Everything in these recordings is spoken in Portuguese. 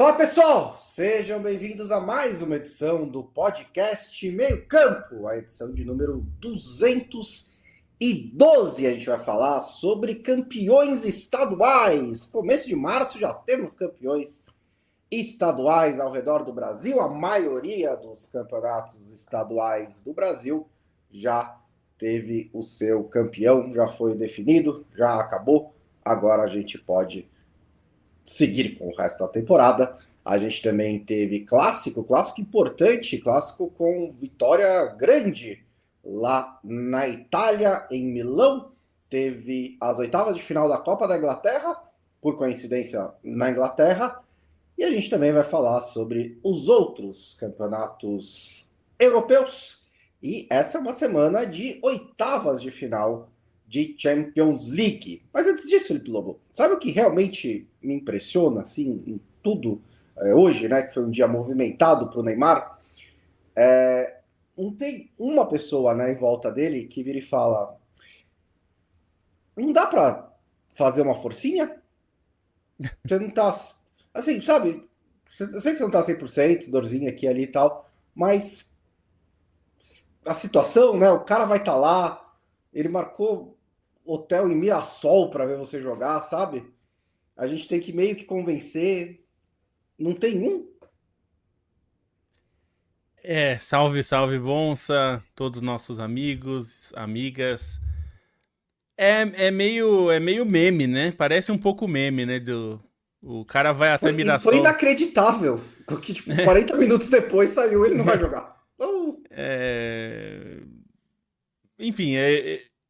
Fala pessoal, sejam bem-vindos a mais uma edição do podcast Meio Campo, a edição de número 212. A gente vai falar sobre campeões estaduais. Começo de março já temos campeões estaduais ao redor do Brasil. A maioria dos campeonatos estaduais do Brasil já teve o seu campeão, já foi definido, já acabou. Agora a gente pode seguir com o resto da temporada. A gente também teve clássico importante, clássico com vitória grande lá na Itália, em Milão. Teve as oitavas de final da Copa da Inglaterra, por coincidência, na Inglaterra. E a gente também vai falar sobre os outros campeonatos europeus. E essa é uma semana de oitavas de final de Champions League. Mas antes disso, Felipe Lobo, sabe o que realmente me impressiona, assim, em tudo hoje, né, que foi um dia movimentado para o Neymar? Não tem uma pessoa, né, em volta dele que vira e fala: não dá para fazer uma forcinha? Você não tá, assim, sabe, eu sei que você não tá 100%, dorzinha aqui, ali e tal, mas a situação, né, o cara vai estar lá, ele marcou hotel em Mirassol para ver você jogar, sabe? A gente tem que meio que convencer. Não tem um? Salve, salve, Bonsa, todos nossos amigos, amigas. É meio meme, né? Parece um pouco meme, né? O cara vai até Foi Mirassol. inacreditável. Porque, tipo, 40 minutos depois saiu, ele não vai jogar. É... Enfim,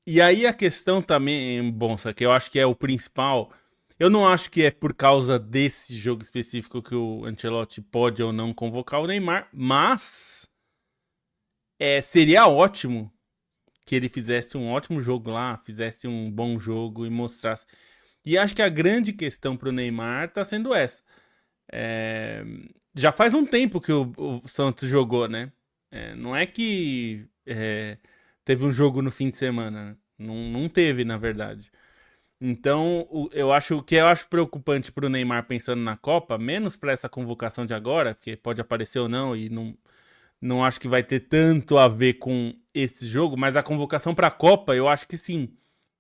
e aí a questão também, Bonsa, que eu acho que é o principal. Eu não acho que é por causa desse jogo específico que o Ancelotti pode ou não convocar o Neymar, mas seria ótimo que ele fizesse um ótimo jogo lá, fizesse um bom jogo e mostrasse. E acho que a grande questão pro Neymar tá sendo essa. Já faz um tempo que o Santos jogou, né? Não é que teve um jogo no fim de semana. Né? Não teve, na verdade. Então, o que eu acho preocupante pro Neymar pensando na Copa, menos para essa convocação de agora, porque pode aparecer ou não, e não acho que vai ter tanto a ver com esse jogo, mas a convocação para a Copa, eu acho que sim.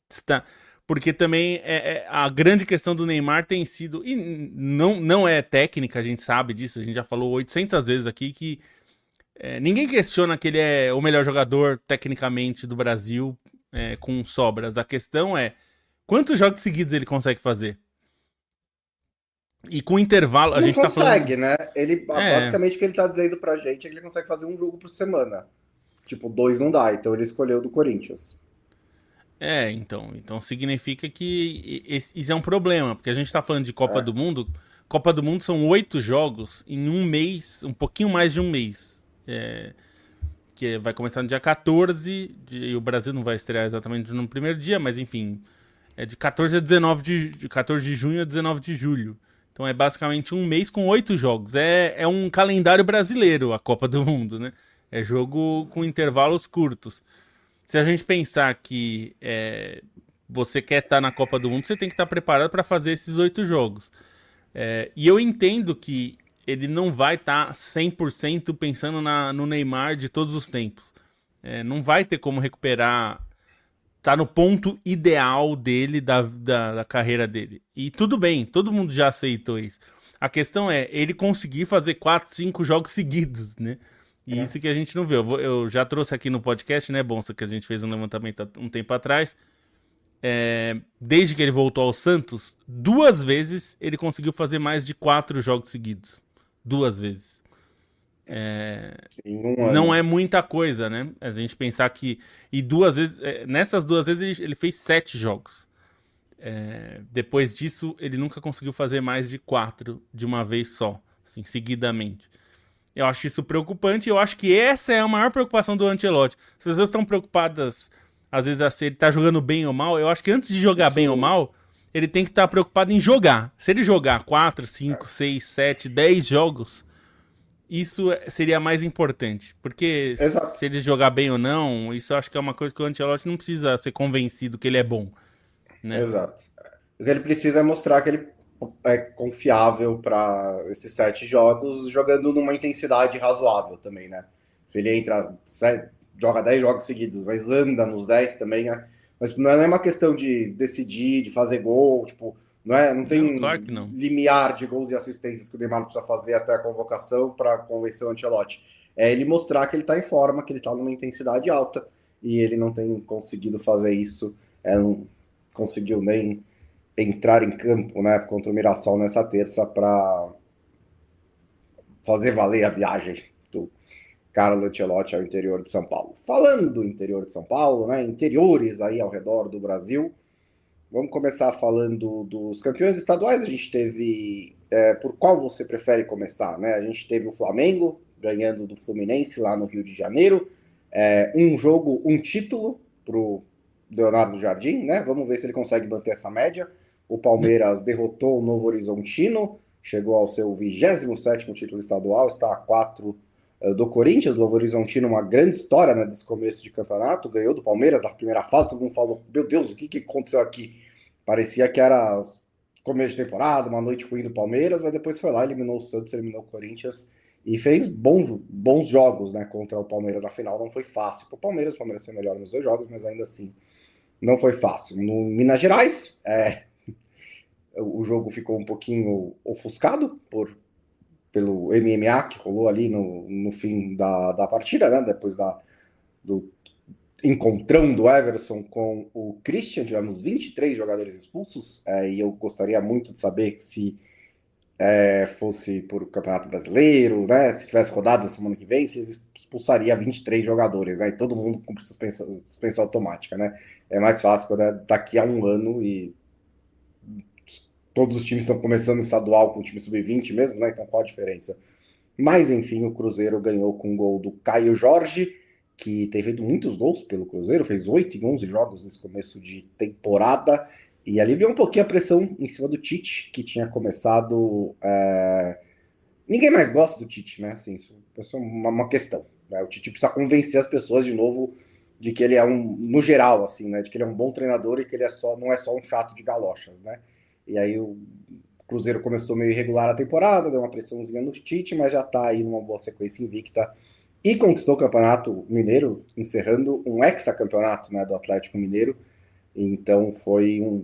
Está, porque também a grande questão do Neymar tem sido, e não é técnica, a gente sabe disso, a gente já falou 800 vezes aqui que ninguém questiona que ele é o melhor jogador tecnicamente do Brasil com sobras. A questão é quantos jogos seguidos ele consegue fazer? E com intervalo, a Não gente tá falando. consegue, né? Ele, É, basicamente, o que ele tá dizendo pra gente é que ele consegue fazer um jogo por semana. Tipo, dois não dá, então ele escolheu do Corinthians. então significa que isso é um problema, porque a gente tá falando de Copa É. do Mundo. Copa do Mundo são 8 jogos em um mês, um pouquinho mais de um mês. Que vai começar no dia 14, e o Brasil não vai estrear exatamente no primeiro dia, mas enfim, é de 14 a 19 de 14 de junho a 19 de julho. Então é basicamente um mês com 8 jogos. É um calendário brasileiro a Copa do Mundo, né? É jogo com intervalos curtos. Se a gente pensar que você quer estar na Copa do Mundo, você tem que estar preparado para fazer esses 8 jogos. E eu entendo que ele não vai estar 100% pensando no Neymar de todos os tempos. Não vai ter como recuperar, tá no ponto ideal dele, da carreira dele. E tudo bem, todo mundo já aceitou isso. A questão é ele conseguir fazer 4, 5 jogos seguidos, né? E É. isso que a gente não vê. Eu já trouxe aqui no podcast, né, Bonsa, que a gente fez um levantamento há um tempo atrás. Desde que ele voltou ao Santos, 2 vezes ele conseguiu fazer mais de 4 jogos seguidos. 2 vezes. Em um Não é ano. muita coisa, né? A gente pensar que. E 2 vezes. Nessas 2 vezes ele fez 7 jogos. Depois disso, ele nunca conseguiu fazer mais de 4 de uma vez só, assim, seguidamente. Eu acho isso preocupante. Eu acho que essa é a maior preocupação do Ancelotti. As pessoas estão preocupadas, às vezes, se ele tá jogando bem ou mal. Eu acho que antes de jogar bem ou Isso. mal, ele tem que estar preocupado em jogar. Se ele jogar 4, 5, 6, 7, 10 jogos, isso seria mais importante. Porque Exato. se ele jogar bem ou não, isso eu acho que é uma coisa que o Ancelotti não precisa ser convencido que ele é bom, né? Exato. O que ele precisa é mostrar que ele confiável para esses 7 jogos, jogando numa intensidade razoável também, né? Se ele entra, joga 10 jogos seguidos, mas anda nos 10 também, né? Mas não é uma questão de decidir, de fazer gol, tipo, não Não, claro que tem não. limiar de gols e assistências que o Neymar precisa fazer até a convocação para convencer o Ancelotti. É ele mostrar que ele está em forma, que ele está numa intensidade alta, e ele não tem conseguido fazer isso, não conseguiu nem entrar em campo, né, contra o Mirassol nessa terça para fazer valer a viagem do Carlo Ancelotti ao interior de São Paulo. Falando do interior de São Paulo, né, interiores aí ao redor do Brasil, vamos começar falando dos campeões estaduais. A gente teve, por qual você prefere começar, né? A gente teve o Flamengo ganhando do Fluminense lá no Rio de Janeiro, um jogo, um título para o Leonardo Jardim, né? Vamos ver se ele consegue manter essa média. O Palmeiras derrotou o Novo Horizontino, chegou ao seu 27º título estadual, está a 4 do Corinthians. O Novo Horizontino, uma grande história, né, desse começo de campeonato, ganhou do Palmeiras na primeira fase. Todo mundo falou, meu Deus, o que aconteceu aqui? Parecia que era começo de temporada, uma noite ruim do Palmeiras, mas depois foi lá, eliminou o Santos, eliminou o Corinthians e fez bons jogos, né, contra o Palmeiras. Afinal, não foi fácil para o Palmeiras foi melhor nos 2 jogos, mas ainda assim não foi fácil. No Minas Gerais, o jogo ficou um pouquinho ofuscado pelo MMA que rolou ali no fim da partida, né, depois do encontrão do Everson com o Christian. Tivemos 23 jogadores expulsos, e eu gostaria muito de saber se fosse por Campeonato Brasileiro, né? Se tivesse rodada semana que vem, se expulsaria 23 jogadores, né? E todo mundo cumpre suspensão automática, né? É mais fácil quando é daqui a um ano e todos os times estão começando o estadual com o time sub-20 mesmo, né? Então qual a diferença? Mas enfim, o Cruzeiro ganhou com um gol do Caio Jorge, que tem feito muitos gols pelo Cruzeiro, fez 8 em 11 jogos nesse começo de temporada, e aliviou um pouquinho a pressão em cima do Tite, que tinha começado. Ninguém mais gosta do Tite, né? Assim, isso é uma questão. Né? O Tite precisa convencer as pessoas de novo de que ele é no geral, assim, né? De que ele é um bom treinador e que ele não é só um chato de galochas, né? E aí o Cruzeiro começou meio irregular a temporada, deu uma pressãozinha no Tite, mas já tá aí numa boa sequência invicta e conquistou o Campeonato Mineiro, encerrando um hexacampeonato, né, do Atlético Mineiro. Então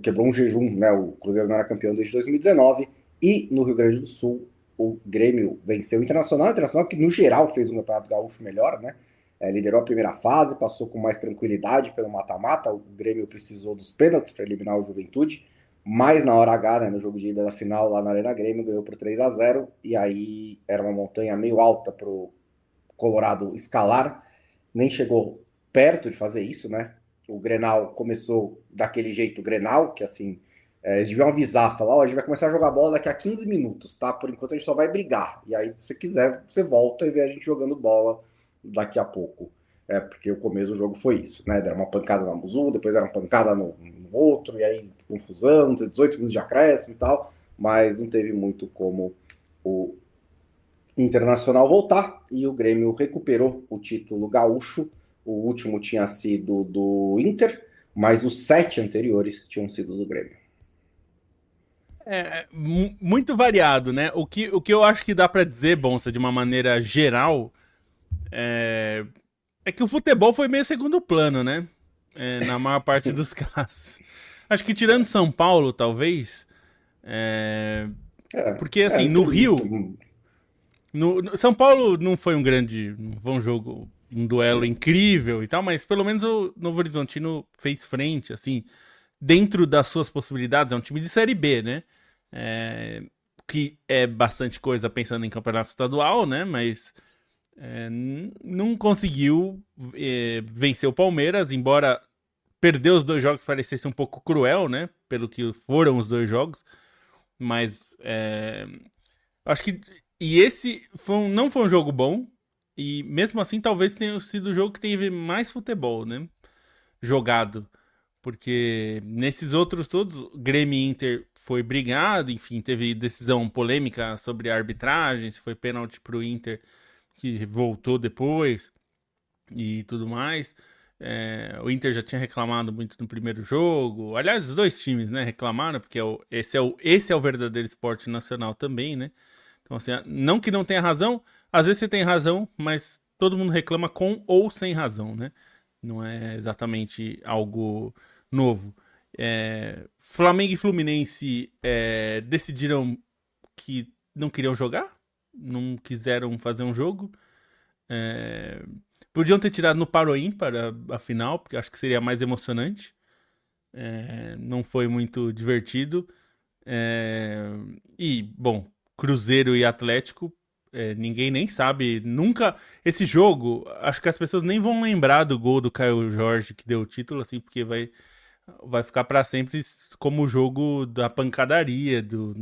quebrou um jejum, né? O Cruzeiro não era campeão desde 2019 e no Rio Grande do Sul o Grêmio venceu o Internacional que no geral fez um Campeonato Gaúcho melhor, né? Liderou a primeira fase, passou com mais tranquilidade pelo mata-mata. O Grêmio precisou dos pênaltis para eliminar o Juventude, mas na hora H, né, no jogo de ida da final lá na Arena Grêmio, ganhou por 3-0, e aí era uma montanha meio alta pro Colorado escalar, nem chegou perto de fazer isso, né? O Grenal começou daquele jeito Grenal, que assim, eles deviam avisar, falar, a gente vai começar a jogar bola daqui a 15 minutos, tá? Por enquanto a gente só vai brigar. E aí, se você quiser, você volta e vê a gente jogando bola daqui a pouco. Porque o começo do jogo foi isso, né? Deram uma pancada na Muzu, depois era uma pancada no outro, e aí confusão, 18 minutos de acréscimo e tal, mas não teve muito como o Internacional voltar, e o Grêmio recuperou o título gaúcho. O último tinha sido do Inter, mas os 7 anteriores tinham sido do Grêmio. Muito variado, né? O que eu acho que dá pra dizer, Bonsa, de uma maneira geral, é que o futebol foi meio segundo plano, né? Na maior parte dos casos. Acho que tirando São Paulo, talvez. Porque, assim, no Rio. São Paulo não foi não foi um jogo, um duelo incrível e tal, mas pelo menos o Novo Horizontino fez frente, assim, dentro das suas possibilidades. É um time de Série B, né? Que é bastante coisa pensando em campeonato estadual, né? Mas não conseguiu vencer o Palmeiras, embora perder os 2 jogos parecesse um pouco cruel, né? Pelo que foram os 2 jogos. Mas acho que. E esse não foi um jogo bom. E mesmo assim, talvez tenha sido o jogo que teve mais futebol, né? Jogado. Porque nesses outros todos, Grêmio e Inter foi brigado, enfim, teve decisão polêmica sobre a arbitragem, se foi pênalti pro Inter, que voltou depois e tudo mais. O Inter já tinha reclamado muito no primeiro jogo. Aliás, os dois times, né, reclamaram, porque esse é o verdadeiro esporte nacional também, né? Então, assim, não que não tenha razão, às vezes você tem razão, mas todo mundo reclama com ou sem razão, né? Não é exatamente algo novo. Flamengo e Fluminense decidiram que não queriam jogar, não quiseram fazer um jogo. Podiam ter tirado no Paro Ímpar a final, porque acho que seria mais emocionante. Não foi muito divertido. E, bom, Cruzeiro e Atlético, ninguém nem sabe. Nunca. Esse jogo, acho que as pessoas nem vão lembrar do gol do Caio Jorge que deu o título, assim, porque vai ficar para sempre como o jogo da pancadaria, do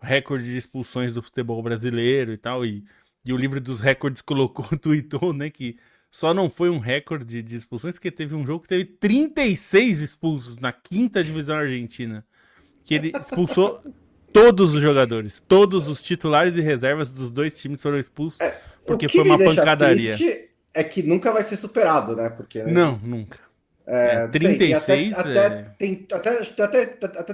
recorde de expulsões do futebol brasileiro e tal. E o livro dos recordes tweetou, né, que só não foi um recorde de expulsões porque teve um jogo que teve 36 expulsos na 5ª divisão argentina. Que ele expulsou todos os jogadores, todos os titulares e reservas dos dois times foram expulsos porque foi uma pancadaria. Triste é que nunca vai ser superado, né? Porque, não, nunca. 36 até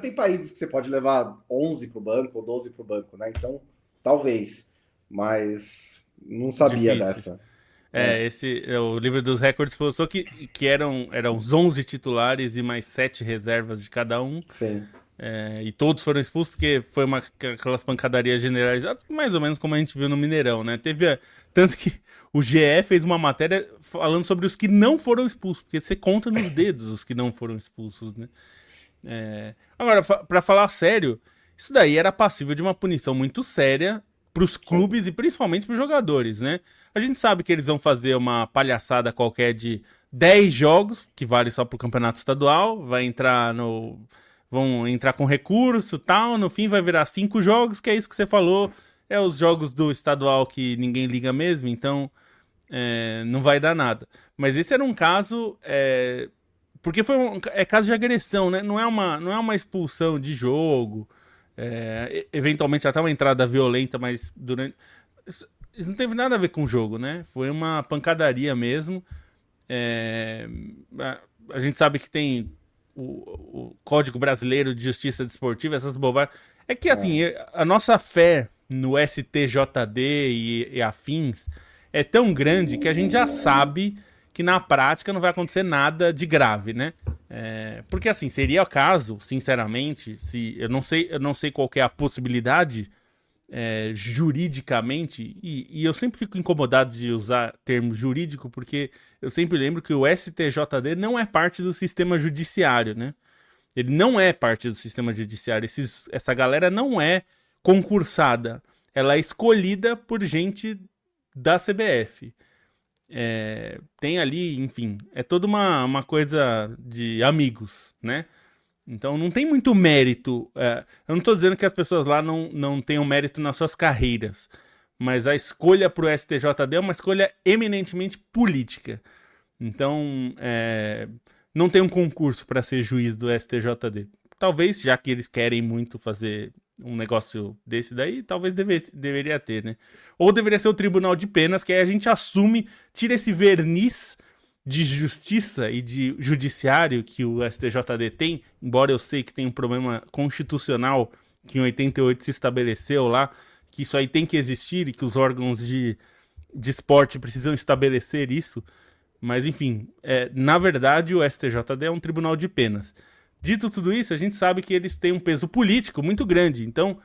tem países que você pode levar 11 pro banco ou 12 pro banco, né? Então, talvez. Mas não sabia difícil. Dessa. O livro dos recordes postou que eram os 11 titulares e mais 7 reservas de cada um. Sim. E todos foram expulsos porque foi aquelas pancadarias generalizadas, mais ou menos como a gente viu no Mineirão, né? Tanto que o GE fez uma matéria falando sobre os que não foram expulsos, porque você conta nos dedos os que não foram expulsos, né? Agora, para falar sério, isso daí era passível de uma punição muito séria para os clubes e principalmente para os jogadores, né? A gente sabe que eles vão fazer uma palhaçada qualquer de 10 jogos, que vale só para o campeonato estadual, vão entrar com recurso e tal, no fim vai virar 5 jogos, que é isso que você falou, os jogos do estadual que ninguém liga mesmo, então não vai dar nada. Mas esse era um caso, porque é caso de agressão, né? Não é uma expulsão de jogo, eventualmente até uma entrada violenta, mas isso não teve nada a ver com o jogo, né? Foi uma pancadaria mesmo. A gente sabe que tem o Código Brasileiro de Justiça Desportiva, essas bobagens. É que, assim, a nossa fé no STJD e afins é tão grande que a gente já sabe que na prática não vai acontecer nada de grave, né? Porque, assim, seria o caso, sinceramente, se eu não sei qual que é a possibilidade juridicamente, e eu sempre fico incomodado de usar termo jurídico, porque eu sempre lembro que o STJD não é parte do sistema judiciário, né? Ele não é parte do sistema judiciário. Essa galera não é concursada. Ela é escolhida por gente da CBF. Tem ali, enfim, é toda uma coisa de amigos, né? Então não tem muito mérito. Eu não estou dizendo que as pessoas lá não tenham mérito nas suas carreiras, mas a escolha para o STJD é uma escolha eminentemente política. Então não tem um concurso para ser juiz do STJD. Talvez, já que eles querem muito fazer um negócio desse daí, talvez deveria ter, né? Ou deveria ser o Tribunal de Penas, que aí a gente assume, tira esse verniz de justiça e de judiciário que o STJD tem, embora eu sei que tem um problema constitucional que em 88 se estabeleceu lá, que isso aí tem que existir e que os órgãos de esporte precisam estabelecer isso, mas enfim, na verdade o STJD é um tribunal de penas. Dito tudo isso, a gente sabe que eles têm um peso político muito grande, então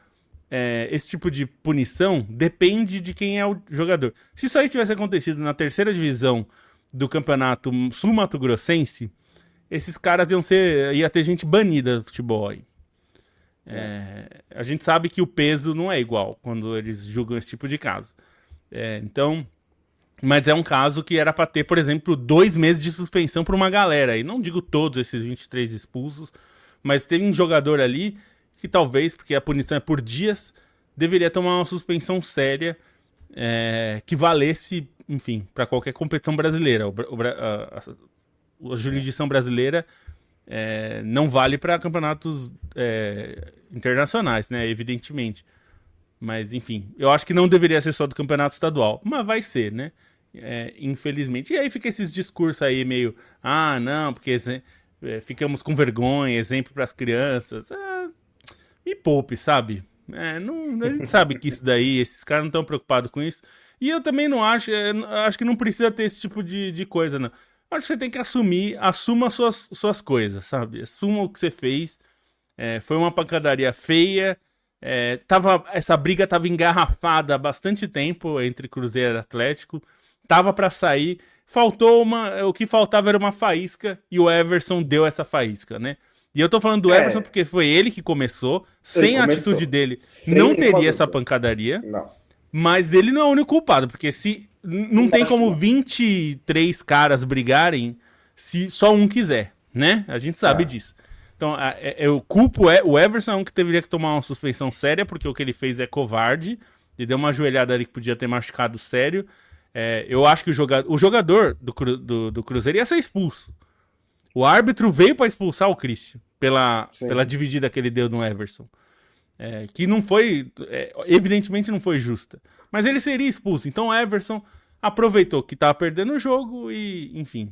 esse tipo de punição depende de quem é o jogador. Se isso aí tivesse acontecido na 3ª divisão do campeonato sul-mato-grossense, esses caras ia ter gente banida do futebol aí. A gente sabe que o peso não é igual quando eles julgam esse tipo de caso. Então, mas é um caso que era para ter, por exemplo, 2 meses de suspensão para uma galera. E não digo todos esses 23 expulsos, mas tem um jogador ali que talvez, porque a punição é por dias, deveria tomar uma suspensão séria que valesse, enfim, para qualquer competição brasileira. A jurisdição brasileira não vale para campeonatos internacionais, né? Evidentemente. Mas, enfim, eu acho que não deveria ser só do campeonato estadual, mas vai ser, né? infelizmente. E aí fica esses discursos aí meio, não, porque ficamos com vergonha, exemplo para as crianças. Me poupe, sabe? A gente sabe que isso daí, esses caras não estão preocupados com isso. E eu também não acho que não precisa ter esse tipo de coisa, não. Acho que você tem que assuma suas coisas, sabe? Assuma o que você fez. Foi uma pancadaria feia. Essa briga tava engarrafada há bastante tempo entre Cruzeiro e Atlético. Tava pra sair. O que faltava era uma faísca e o Everson deu essa faísca, né? E eu tô falando do Everson porque foi ele que começou. Sem a atitude dele, não teria essa pancadaria. Não. Mas ele não é o único culpado, porque se não tem como 23 caras brigarem se só um quiser, né? A gente sabe disso. Então, eu culpo o Everson, é um que deveria tomar uma suspensão séria, porque o que ele fez é covarde. Ele deu uma joelhada ali que podia ter machucado sério. Eu acho que o jogador do Cruzeiro ia ser expulso. O árbitro veio para expulsar o Christian pela dividida que ele deu no Everson. Que não foi... evidentemente não foi justa. Mas ele seria expulso. Então o Everson aproveitou que tava perdendo o jogo e, enfim,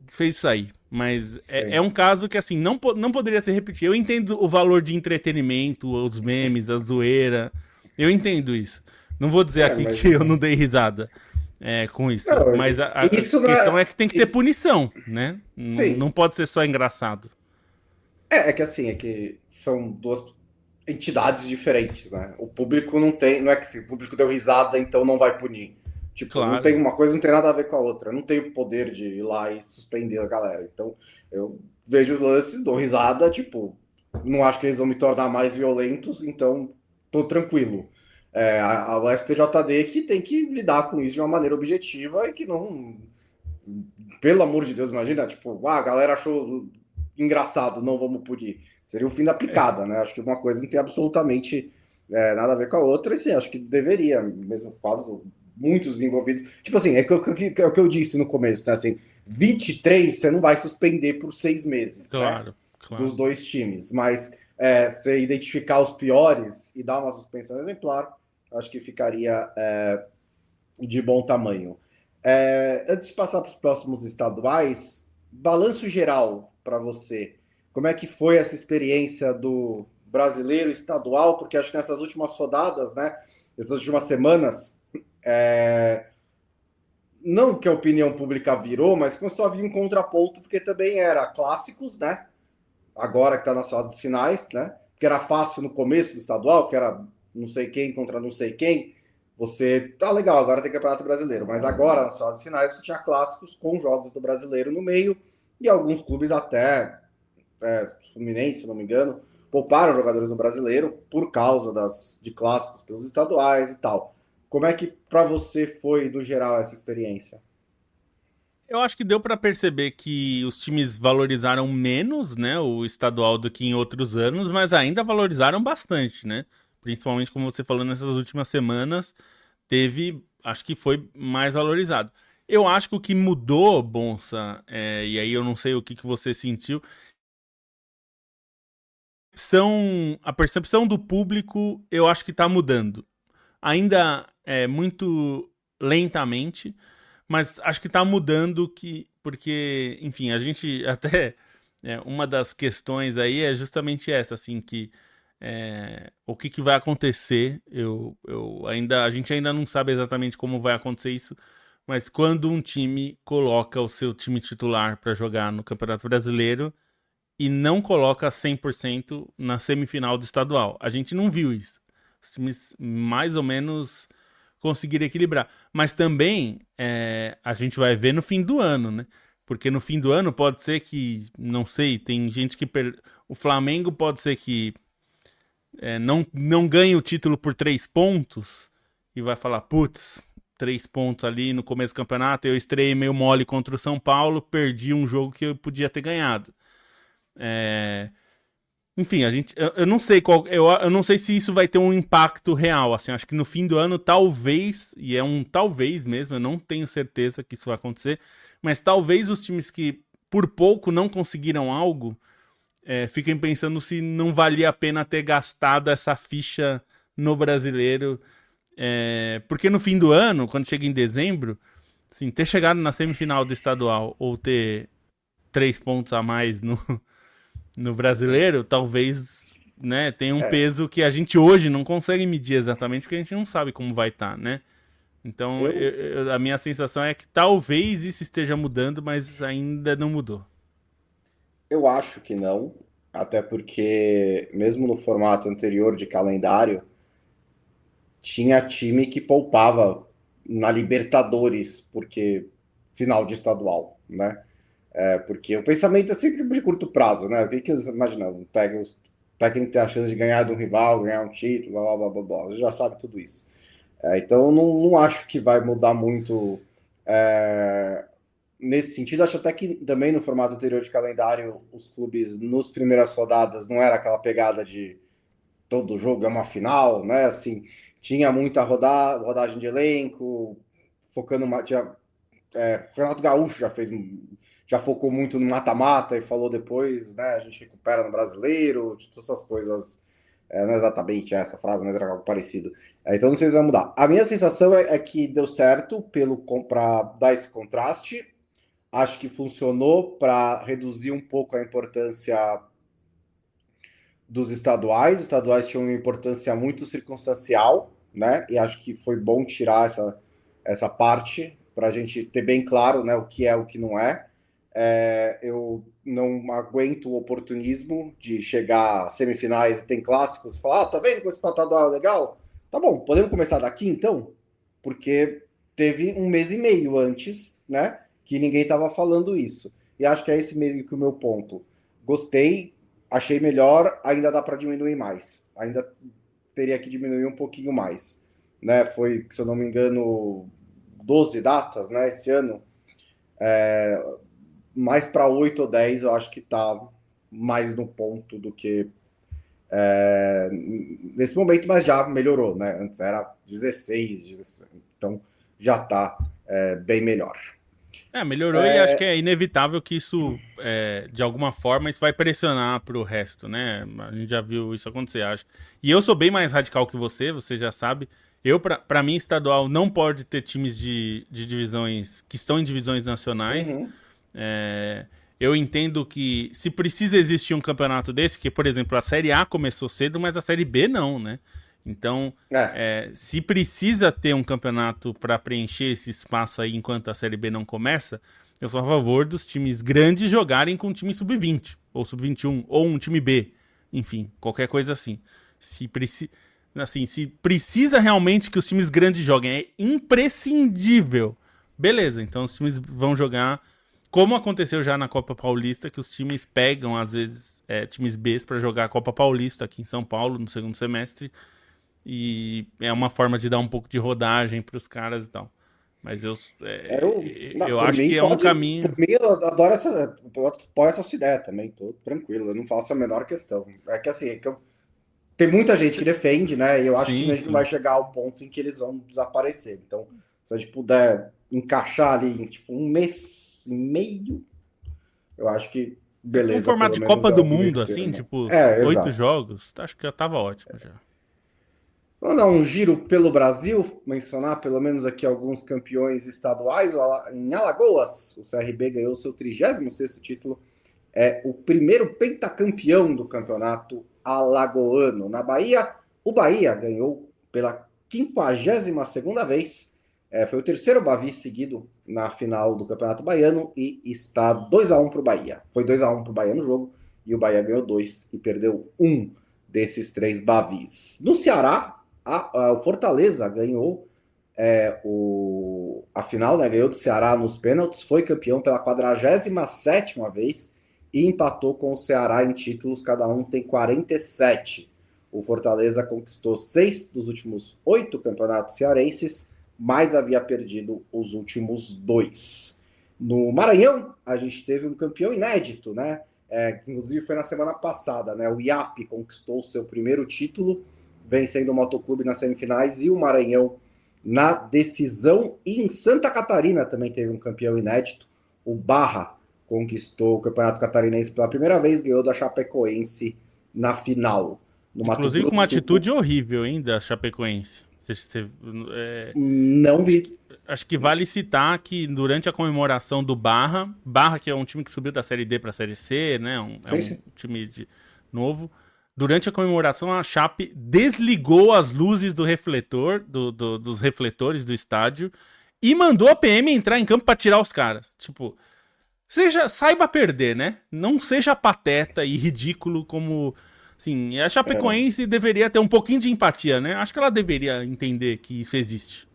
fez isso aí. Mas é um caso que, assim, não poderia se repetir. Eu entendo o valor de entretenimento, os memes, a zoeira. Eu entendo isso. Não vou dizer aqui que eu não dei risada com isso. Não, mas a questão é que tem que ter punição, né? Não pode ser só engraçado. Que assim, que são duas entidades diferentes, né? O público não é que assim, o público deu risada, então não vai punir. Tipo, claro. Não tem uma coisa, não tem nada a ver com a outra. Eu não tenho o poder de ir lá e suspender a galera. Então, eu vejo os lances, dou risada, tipo, não acho que eles vão me tornar mais violentos, então tô tranquilo. A STJD que tem que lidar com isso de uma maneira objetiva e que não... Pelo amor de Deus, imagina, tipo, a galera achou engraçado, não vamos punir. Seria o fim da picada, né? Acho que uma coisa não tem absolutamente nada a ver com a outra, e sim, acho que deveria, mesmo quase muitos envolvidos. Tipo assim, é o que eu disse no começo, né? Assim, 23 você não vai suspender por 6 meses, claro, né? Claro. Dos dois times, mas você identificar os piores e dar uma suspensão exemplar, acho que ficaria de bom tamanho. Antes de passar para os próximos estaduais, balanço geral para você. Como é que foi essa experiência do brasileiro estadual? Porque acho que nessas últimas rodadas, né? Essas últimas semanas, não que a opinião pública virou, mas começou a vir um contraponto, porque também era clássicos, né? Agora que está nas fases finais, né? Que era fácil no começo do estadual, que era não sei quem contra não sei quem. Você, legal, agora tem Campeonato Brasileiro, mas agora nas fases finais você tinha clássicos com jogos do Brasileiro no meio e alguns clubes até, Fluminense, se não me engano, pouparam jogadores no Brasileiro por causa de clássicos pelos estaduais e tal. Como é que para você foi, no geral, essa experiência? Eu acho que deu para perceber que os times valorizaram menos, né, o estadual do que em outros anos, mas ainda valorizaram bastante, né? Principalmente, como você falou, nessas últimas semanas, acho que foi mais valorizado. Eu acho que o que mudou, Bonsa, e aí eu não sei o que você sentiu, a percepção do público, eu acho que tá mudando. Ainda muito lentamente, mas acho que tá mudando porque, enfim, a gente até... uma das questões aí é justamente essa, assim, que o que vai acontecer, a gente ainda não sabe exatamente como vai acontecer isso, mas quando um time coloca o seu time titular para jogar no Campeonato Brasileiro e não coloca 100% na semifinal do estadual. A gente não viu isso. Os times mais ou menos conseguiram equilibrar. Mas também a gente vai ver no fim do ano, né? Porque no fim do ano pode ser que, não sei, tem gente que... O Flamengo pode ser que não ganhe o título por 3 pontos e vai falar, putz, 3 pontos ali no começo do campeonato, eu estreiei meio mole contra o São Paulo, perdi um jogo que eu podia ter ganhado. Enfim, eu não sei eu não sei se isso vai ter um impacto real, assim, acho que no fim do ano talvez, e é um talvez mesmo, eu não tenho certeza que isso vai acontecer, mas talvez os times que por pouco não conseguiram algo fiquem pensando se não valia a pena ter gastado essa ficha no Brasileiro Porque no fim do ano, quando chega em dezembro, assim, ter chegado na semifinal do estadual ou ter 3 pontos a mais no brasileiro, talvez, né, tenha um É, peso que a gente hoje não consegue medir exatamente, porque a gente não sabe como vai estar, né? Então, eu, a minha sensação é que talvez isso esteja mudando, mas ainda não mudou. eu acho que não, até porque, mesmo no formato anterior de calendário, tinha time que poupava na Libertadores, porque final de estadual, né? Porque o pensamento é sempre de curto prazo, né? O que que eles imaginam? Pega o técnico tem a chance de ganhar de um rival, ganhar um título, blá blá blá blá, blá. Você já sabe tudo isso. Então, não acho que vai mudar muito é, nesse sentido. Acho até que também no formato anterior de calendário, os clubes nos primeiras rodadas não era aquela pegada de todo jogo é uma final, né? Assim, tinha muita rodagem de elenco, focando tinha, o Renato Gaúcho já focou muito no mata-mata e falou depois, né? A gente recupera no brasileiro, todas essas coisas. Não é exatamente essa frase, mas era algo parecido. Então não sei se vai mudar. A minha sensação é que deu certo para dar esse contraste. Acho que funcionou para reduzir um pouco a importância dos estaduais. Os estaduais tinham uma importância muito circunstancial, né? E acho que foi bom tirar essa parte para a gente ter bem claro, né, o que é o que não é. Eu não aguento o oportunismo de chegar às semifinais e tem clássicos e falar, tá vendo que esse estadual é legal? Tá bom, podemos começar daqui então? Porque teve um mês e meio antes, né, que ninguém estava falando isso. E acho que é esse mesmo que o meu ponto. Gostei, achei melhor, ainda dá para diminuir mais. Ainda teria que diminuir um pouquinho mais. Né? Foi, se eu não me engano, 12 datas, né, esse ano. Mais para 8 ou 10, eu acho que está mais no ponto do que nesse momento, mas já melhorou, né? Antes era 16, 17, então já está bem melhor. Melhorou e acho que é inevitável que isso, de alguma forma, isso vai pressionar pro resto, né? A gente já viu isso acontecer, acho. E eu sou bem mais radical que você já sabe. Pra mim, estadual não pode ter times de divisões que estão em divisões nacionais. Uhum. É, eu entendo que se precisa existir um campeonato desse, que, por exemplo, a Série A começou cedo, mas a Série B não, né? Então, É, se precisa ter um campeonato para preencher esse espaço aí enquanto a Série B não começa, eu sou a favor dos times grandes jogarem com um time sub-20, ou sub-21, ou um time B. Enfim, qualquer coisa assim. Se precisa realmente que os times grandes joguem, é imprescindível. Beleza, então os times vão jogar como aconteceu já na Copa Paulista, que os times pegam, às vezes, times B para jogar a Copa Paulista aqui em São Paulo no segundo semestre. E é uma forma de dar um pouco de rodagem para os caras e tal. Mas não, eu por acho mim que é um pode, caminho. por mim eu adoro eu apoio essa sua ideia também, tô tranquilo, eu não faço a menor questão. É que assim, tem muita gente que defende, né? E eu acho que a Sim, gente não vai sim. chegar ao ponto em que eles vão desaparecer. Então, se a gente puder encaixar ali em tipo um mês e meio, eu acho que Mas com um beleza, formato pelo de menos Copa é do o meio Mundo, assim, termo. tipo, os 8 Exato. jogos, acho que já tava ótimo já. Vamos dar um giro pelo Brasil, mencionar pelo menos aqui alguns campeões estaduais. Em Alagoas, o CRB ganhou seu 36º título. É o primeiro pentacampeão do campeonato alagoano. Na Bahia, o Bahia ganhou pela 52ª vez. Foi o terceiro Bavi seguido na final do Campeonato Baiano e está 2-1 para o Bahia. Foi 2-1 para o Bahia no jogo e o Bahia ganhou 2 e perdeu um desses 3 Bavis. No Ceará, o Fortaleza ganhou a final, né? Ganhou do Ceará nos pênaltis, foi campeão pela 47ª vez e empatou com o Ceará em títulos, cada um tem 47. O Fortaleza conquistou 6 dos últimos 8 campeonatos cearenses, mas havia perdido os últimos 2. No Maranhão, a gente teve um campeão inédito, né? Inclusive foi na semana passada, né? O IAP conquistou o seu primeiro título, vencendo o Motoclube nas semifinais e o Maranhão na decisão. E em Santa Catarina também teve um campeão inédito, o Barra conquistou o Campeonato Catarinense pela primeira vez, ganhou da Chapecoense na final. No Mato Inclusive com uma Grosso, atitude horrível, hein, da Chapecoense. Não vi. Acho que vale citar que durante a comemoração do Barra, que é um time que subiu da Série D para a Série C, né? É Sim, um sim. time novo. Durante a comemoração, a Chape desligou as luzes do refletor, dos refletores do estádio e mandou a PM entrar em campo para tirar os caras. Tipo, saiba perder, né? Não seja pateta e ridículo como... Assim, a Chapecoense deveria ter um pouquinho de empatia, né? Acho que ela deveria entender que isso existe.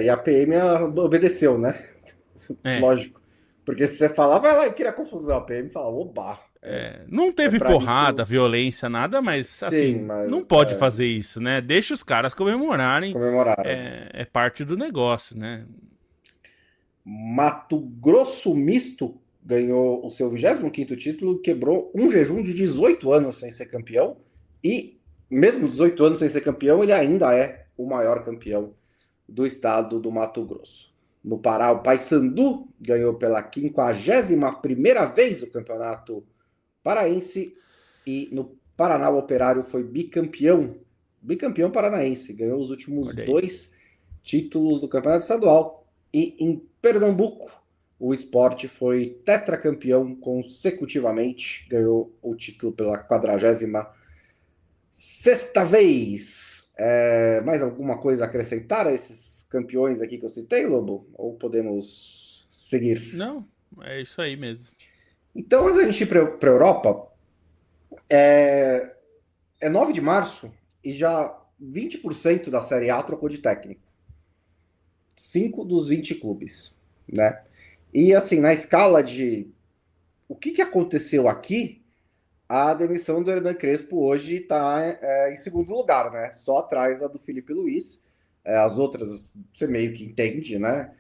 E a PM obedeceu, né? É. Lógico. Porque se você falar, vai lá e cria confusão. A PM fala, oba. Não É teve para porrada, isso. violência, nada, mas Sim, assim, mas não pode fazer isso, né? Deixa os caras comemorarem. comemoraram. É parte do negócio, né? Mato Grosso Misto ganhou o seu 25º título, quebrou um jejum de 18 anos sem ser campeão. E, mesmo 18 anos sem ser campeão, ele ainda é o maior campeão do estado do Mato Grosso. No Pará, o Paysandu ganhou pela 51ª vez o campeonato paraense. E no Paraná, o Operário foi bicampeão paranaense. Ganhou os últimos Olha aí. 2 títulos do campeonato estadual. E em Pernambuco, o Sport foi tetracampeão consecutivamente. Ganhou o título pela 46ª vez. Mais alguma coisa a acrescentar a esses campeões aqui que eu citei, Lobo? Ou podemos seguir? Não, é isso aí mesmo. Então, antes da gente ir para a Europa, é 9 de março e já 20% da Série A trocou de técnico. 5 dos 20 clubes, né? E assim, na escala de o que aconteceu aqui, a demissão do Hernan Crespo hoje está em segundo lugar, né? Só atrás da do Felipe Luiz. As outras você meio que entende, né?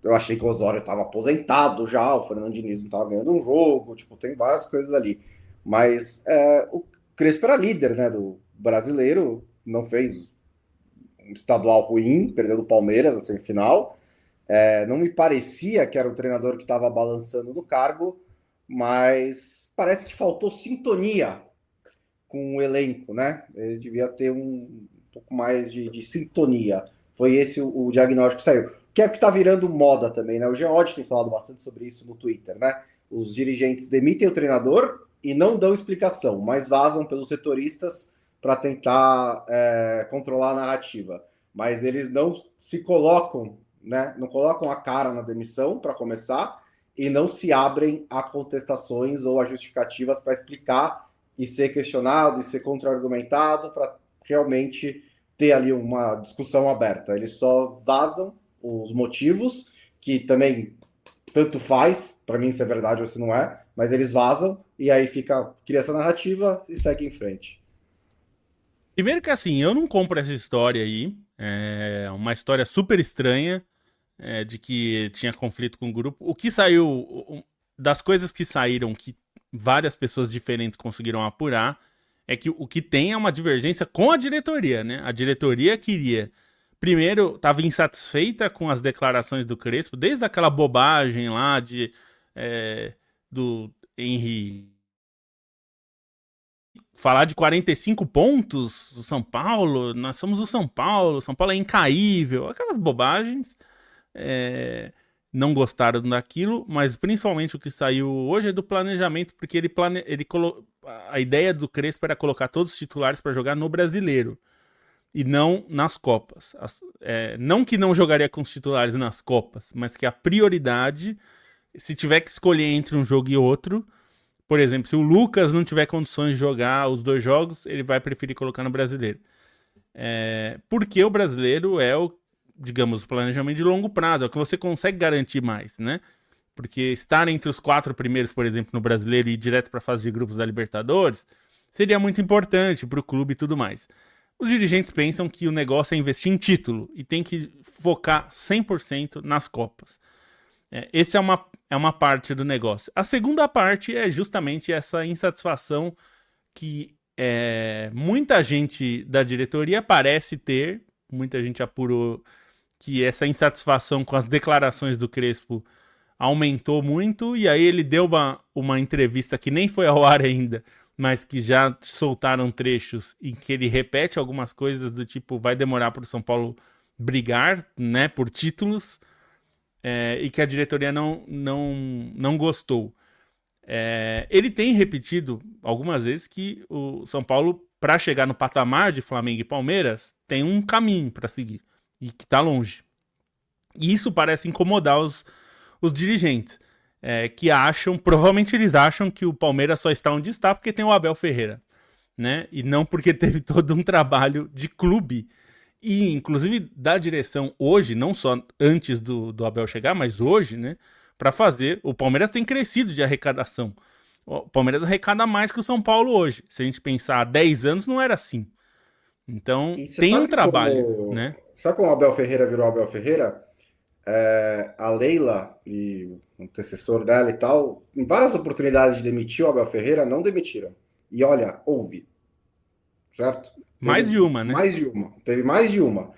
Eu achei que o Osório estava aposentado já, o Fernando Diniz não estava ganhando um jogo, tipo, tem várias coisas ali. Mas o Crespo era líder, né, do brasileiro, não fez um estadual ruim, perdeu do Palmeiras na semifinal. Não me parecia que era o treinador que estava balançando no cargo, mas parece que faltou sintonia com o elenco, né? Ele devia ter um pouco mais de sintonia. Foi esse o diagnóstico que saiu. Que é o que está virando moda também, né? O Geode tem falado bastante sobre isso no Twitter, né? Os dirigentes demitem o treinador e não dão explicação, mas vazam pelos setoristas para tentar controlar a narrativa. Mas eles não se colocam, né? Não colocam a cara na demissão para começar e não se abrem a contestações ou a justificativas para explicar e ser questionado e ser contra-argumentado para realmente ter ali uma discussão aberta. Eles só vazam os motivos, que também tanto faz, para mim se é verdade ou se não é, mas eles vazam e aí cria essa narrativa e segue em frente. Primeiro que assim, eu não compro essa história aí. É uma história super estranha, de que tinha conflito com o grupo. O que saiu, das coisas que saíram, que várias pessoas diferentes conseguiram apurar, é que o que tem é uma divergência com a diretoria, né? A diretoria queria... Primeiro, estava insatisfeita com as declarações do Crespo, desde aquela bobagem lá do Henry falar de 45 pontos do São Paulo, nós somos o São Paulo é incaível, aquelas bobagens. Não gostaram daquilo, mas principalmente o que saiu hoje é do planejamento, porque a ideia do Crespo era colocar todos os titulares para jogar no Brasileiro e não nas Copas. Não que não jogaria com os titulares nas Copas, mas que a prioridade, se tiver que escolher entre um jogo e outro, por exemplo, se o Lucas não tiver condições de jogar os 2 jogos, ele vai preferir colocar no Brasileiro. Porque o Brasileiro é digamos, o planejamento de longo prazo, é o que você consegue garantir mais, né? Porque estar entre os 4 primeiros, por exemplo, no Brasileiro e ir direto para a fase de grupos da Libertadores, seria muito importante para o clube e tudo mais. Os dirigentes pensam que o negócio é investir em título e tem que focar 100% nas Copas. Essa é uma parte do negócio. A segunda parte é justamente essa insatisfação que muita gente da diretoria parece ter, muita gente apurou que essa insatisfação com as declarações do Crespo aumentou muito, e aí ele deu uma entrevista que nem foi ao ar ainda, mas que já soltaram trechos em que ele repete algumas coisas do tipo, vai demorar para o São Paulo brigar, né, por títulos, e que a diretoria não gostou. Ele tem repetido algumas vezes que o São Paulo, para chegar no patamar de Flamengo e Palmeiras, tem um caminho para seguir e que está longe. E isso parece incomodar os dirigentes, que provavelmente eles acham que o Palmeiras só está onde está porque tem o Abel Ferreira, né? E não porque teve todo um trabalho de clube e inclusive da direção hoje, não só antes do Abel chegar, mas hoje, né? Para fazer. O Palmeiras tem crescido de arrecadação. O Palmeiras arrecada mais que o São Paulo hoje. Se a gente pensar há 10 anos, não era assim. Então, tem um trabalho, né? Sabe como o Abel Ferreira virou Abel Ferreira? A Leila e o antecessor dela e tal, em várias oportunidades de demitir o Abel Ferreira, não demitiram. E olha, houve. Certo? Mais de uma, né? Mais de uma. Teve mais de uma.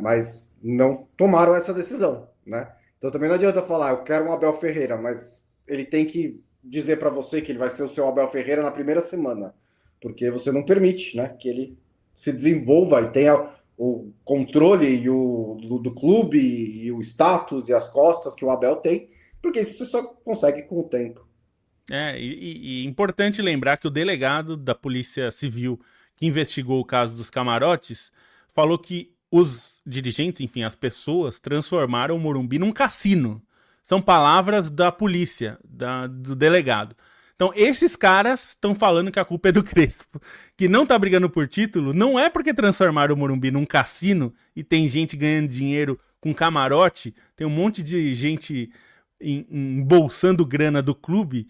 Mas não tomaram essa decisão, né? Então também não adianta falar, eu quero um Abel Ferreira, mas ele tem que dizer para você que ele vai ser o seu Abel Ferreira na primeira semana, porque você não permite, né, que ele se desenvolva e tenha o controle do clube e o status e as costas que o Abel tem, porque isso você só consegue com o tempo. E importante lembrar que o delegado da Polícia Civil que investigou o caso dos camarotes falou que os dirigentes, enfim, as pessoas, transformaram o Morumbi num cassino. São palavras da polícia, do delegado. Então, esses caras estão falando que a culpa é do Crespo, que não tá brigando por título, não é porque transformaram o Morumbi num cassino e tem gente ganhando dinheiro com camarote, tem um monte de gente embolsando grana do clube.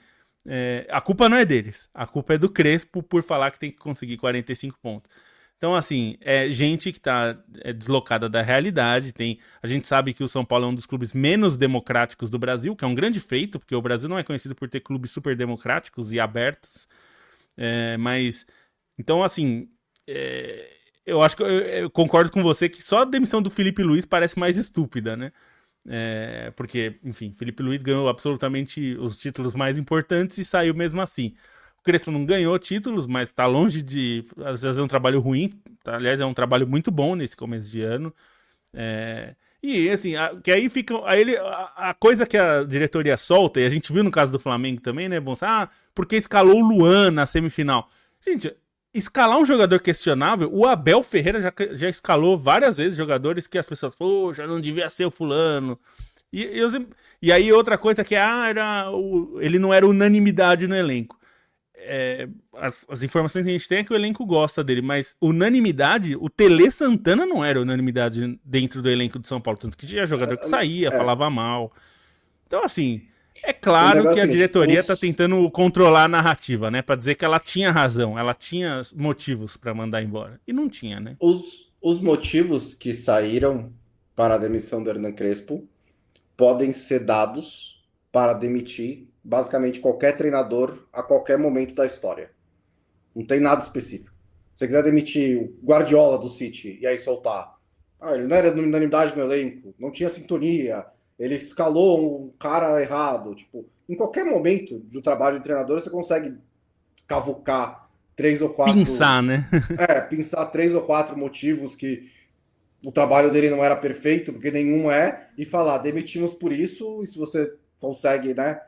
A culpa não é deles, a culpa é do Crespo por falar que tem que conseguir 45 pontos. Então, assim, é gente que está deslocada da realidade. A gente sabe que o São Paulo é um dos clubes menos democráticos do Brasil, que é um grande feito, porque o Brasil não é conhecido por ter clubes super democráticos e abertos. Mas, então, assim, eu acho que eu concordo com você que só a demissão do Felipe Luiz parece mais estúpida, né? Porque, enfim, Felipe Luiz ganhou absolutamente os títulos mais importantes e saiu mesmo assim. O Crespo não ganhou títulos, mas tá longe de às vezes é um trabalho ruim. Aliás, é um trabalho muito bom nesse começo de ano. E assim, que aí fica. A coisa que a diretoria solta, e a gente viu no caso do Flamengo também, né, Bom? Porque escalou o Luan na semifinal. Gente, escalar um jogador questionável, o Abel Ferreira já escalou várias vezes jogadores que as pessoas, poxa, não devia ser o fulano. E aí outra coisa que ele não era unanimidade no elenco. As informações que a gente tem é que o elenco gosta dele, mas unanimidade, o Tele Santana não era unanimidade dentro do elenco de São Paulo, tanto que tinha jogador que saía, falava mal. Então, assim, é claro que a diretoria tá tentando controlar a narrativa, né, pra dizer que ela tinha razão, ela tinha motivos pra mandar embora, e não tinha, né? Os motivos que saíram para a demissão do Hernan Crespo podem ser dados para demitir basicamente qualquer treinador a qualquer momento da história. Não tem nada específico. Se você quiser demitir o Guardiola do City e aí soltar, ele não era unanimidade no elenco, não tinha sintonia, ele escalou um cara errado. Tipo, em qualquer momento do trabalho de treinador você consegue cavucar 3 ou 4... Pensar, né? Pensar 3 ou 4 motivos que o trabalho dele não era perfeito, porque nenhum e falar, demitimos por isso, e se você consegue, né,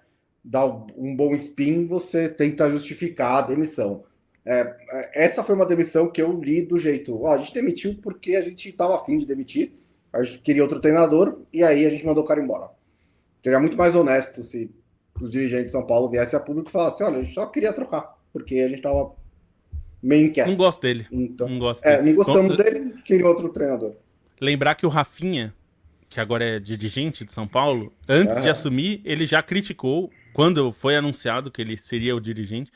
dar um bom spin, você tenta justificar a demissão. Essa foi uma demissão que eu li do jeito, a gente demitiu porque a gente estava afim de demitir, a gente queria outro treinador, e aí a gente mandou o cara embora. Seria muito mais honesto se os dirigentes de São Paulo viessem a público e falassem, olha, a gente só queria trocar, porque a gente estava meio inquieto. Não gosto dele. Então, não gosto dele. Não gostamos dele, a gente queria outro treinador. Lembrar que o Rafinha, que agora é dirigente de São Paulo, antes de assumir, ele já criticou, quando foi anunciado que ele seria o dirigente,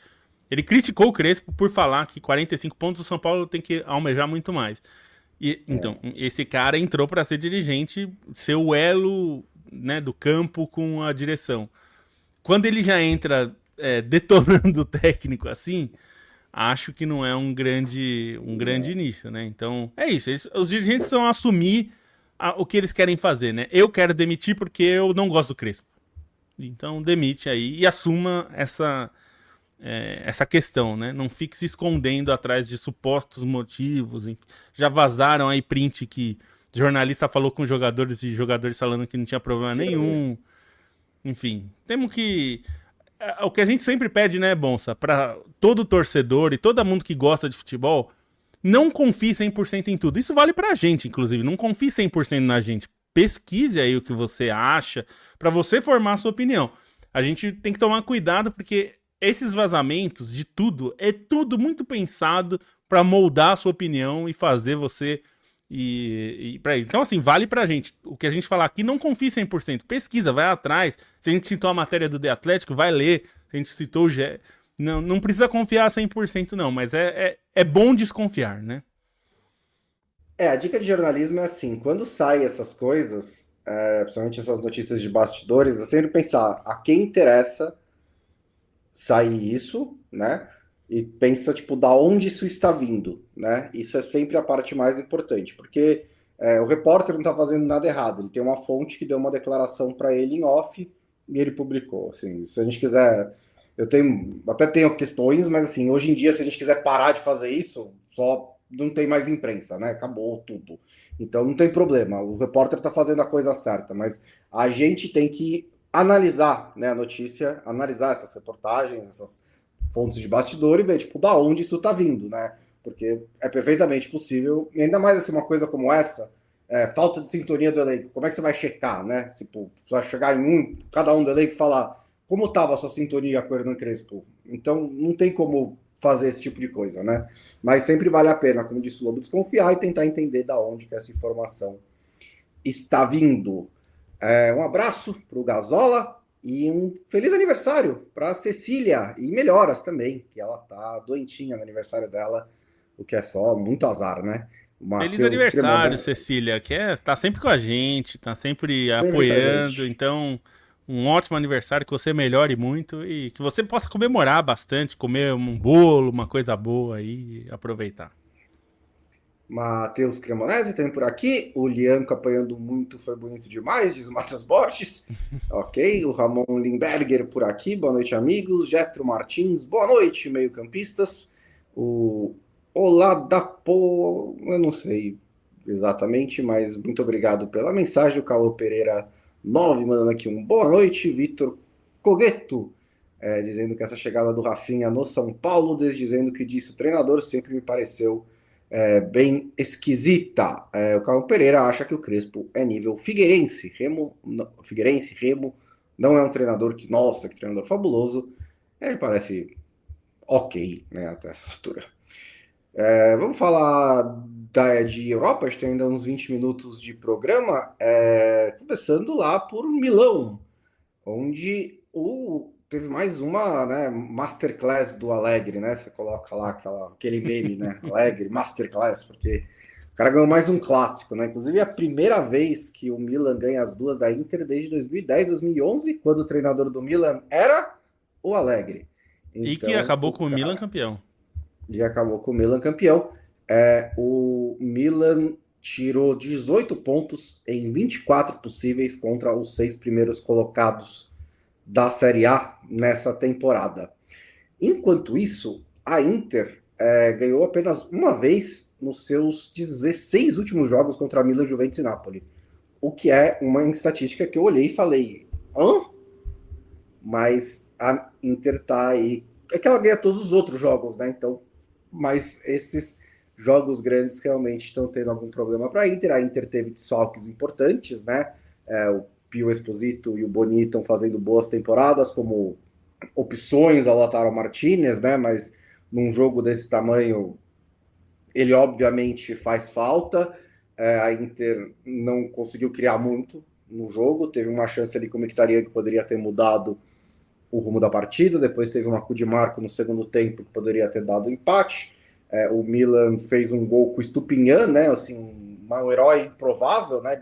ele criticou o Crespo por falar que 45 pontos o São Paulo tem que almejar muito mais. Então, esse cara entrou para ser dirigente, ser o elo, né, do campo com a direção. Quando ele já entra detonando o técnico assim, acho que não é um grande início, né? Então, é isso. Os dirigentes precisam assumir o que eles querem fazer, né? Eu quero demitir porque eu não gosto do Crespo. Então, demite aí e assuma essa questão, né? Não fique se escondendo atrás de supostos motivos. Enfim. Já vazaram aí print que jornalista falou com jogadores e jogadores falando que não tinha problema nenhum. Enfim, temos que... O que a gente sempre pede, né, Bonsa, para todo torcedor e todo mundo que gosta de futebol, não confie 100% em tudo. Isso vale pra gente, inclusive. Não confie 100% na gente. Pesquise aí o que você acha para você formar a sua opinião. A gente tem que tomar cuidado porque esses vazamentos de tudo, é tudo muito pensado para moldar a sua opinião e fazer você e para isso. Então, assim, vale pra gente. O que a gente falar aqui, não confie 100%. Pesquisa, vai atrás. Se a gente citou a matéria do The Atlético, vai ler. Se a gente citou o Gé. Não precisa confiar 100% não, mas é bom desconfiar, né? A dica de jornalismo é assim, quando saem essas coisas, principalmente essas notícias de bastidores, é sempre pensar a quem interessa sair isso, né? E pensa, tipo, da onde isso está vindo, né? Isso é sempre a parte mais importante, porque o repórter não está fazendo nada errado, ele tem uma fonte que deu uma declaração para ele em off e ele publicou, assim, se a gente quiser... até tenho questões, mas assim, hoje em dia, se a gente quiser parar de fazer isso, só não tem mais imprensa, né? Acabou tudo. Então não tem problema, o repórter está fazendo a coisa certa, mas a gente tem que analisar, né, a notícia, analisar essas reportagens, essas fontes de bastidor e ver, tipo, da onde isso tá vindo, né? Porque é perfeitamente possível, e ainda mais assim, uma coisa como essa, falta de sintonia do elenco, como é que você vai checar, né? Tipo, você vai chegar em cada um do elenco e falar como estava a sua sintonia com o Hernan Crespo. Então, não tem como fazer esse tipo de coisa, né? Mas sempre vale a pena, como disse o Lobo, desconfiar e tentar entender da onde que essa informação está vindo. Um abraço para o Gazola e um feliz aniversário para a Cecília e melhoras também, que ela tá doentinha no aniversário dela, o que é só muito azar, né? Feliz Matheus aniversário, Cremonese, Cecília, que tá sempre com a gente, tá sempre sempre com a apoiando, gente. então um ótimo aniversário, que você melhore muito e que você possa comemorar bastante, comer um bolo, uma coisa boa aí, aproveitar. Matheus Cremonese também por aqui. O Lianco apanhando muito, foi bonito demais, diz o Matheus Borges. Ok, o Ramon Limberger por aqui. Boa noite, amigos. Getro Martins, boa noite, meio-campistas. O Oladapo, eu não sei exatamente, mas muito obrigado pela mensagem. O Cauã Pereira 9 mandando aqui um boa noite. Vitor Cogueto, dizendo que essa chegada do Rafinha no São Paulo, desdizendo que disse o treinador, sempre me pareceu bem esquisita. O Carlos Pereira acha que o Crespo é nível Figueirense. Remo não é um treinador que, nossa, que treinador fabuloso. Ele parece ok, né, até essa altura. Vamos falar de Europa, a gente tem ainda uns 20 minutos de programa, começando lá por Milão, onde teve mais uma, né, masterclass do Allegri, né? Você coloca lá aquele meme, né? Allegri, masterclass, porque o cara ganhou mais um clássico, né? Inclusive é a primeira vez que o Milan ganha as duas da Inter desde 2010, 2011, quando o treinador do Milan era o Allegri. E que Então, acabou com o Milan campeão. já acabou com o Milan campeão. O Milan tirou 18 pontos em 24 possíveis contra os 6 primeiros colocados da Série A nessa temporada. Enquanto isso, a Inter ganhou apenas uma vez nos seus 16 últimos jogos contra Milan, Juventus e Napoli. O que é uma estatística que eu olhei e falei, hã? Mas a Inter tá aí. É que ela ganha todos os outros jogos, né? Então, mas esses jogos grandes realmente estão tendo algum problema para a Inter. A Inter teve desfalques importantes, né? O Pio Esposito e o Boni estão fazendo boas temporadas como opções ao Lautaro Martinez, né? Mas num jogo desse tamanho, ele obviamente faz falta. A Inter não conseguiu criar muito no jogo. Teve uma chance ali com o Mkhitaryan que poderia ter mudado o rumo da partida. Depois teve uma de Marco no segundo tempo que poderia ter dado empate. O Milan fez um gol com o Stupinhan, né? Assim, um herói improvável, né?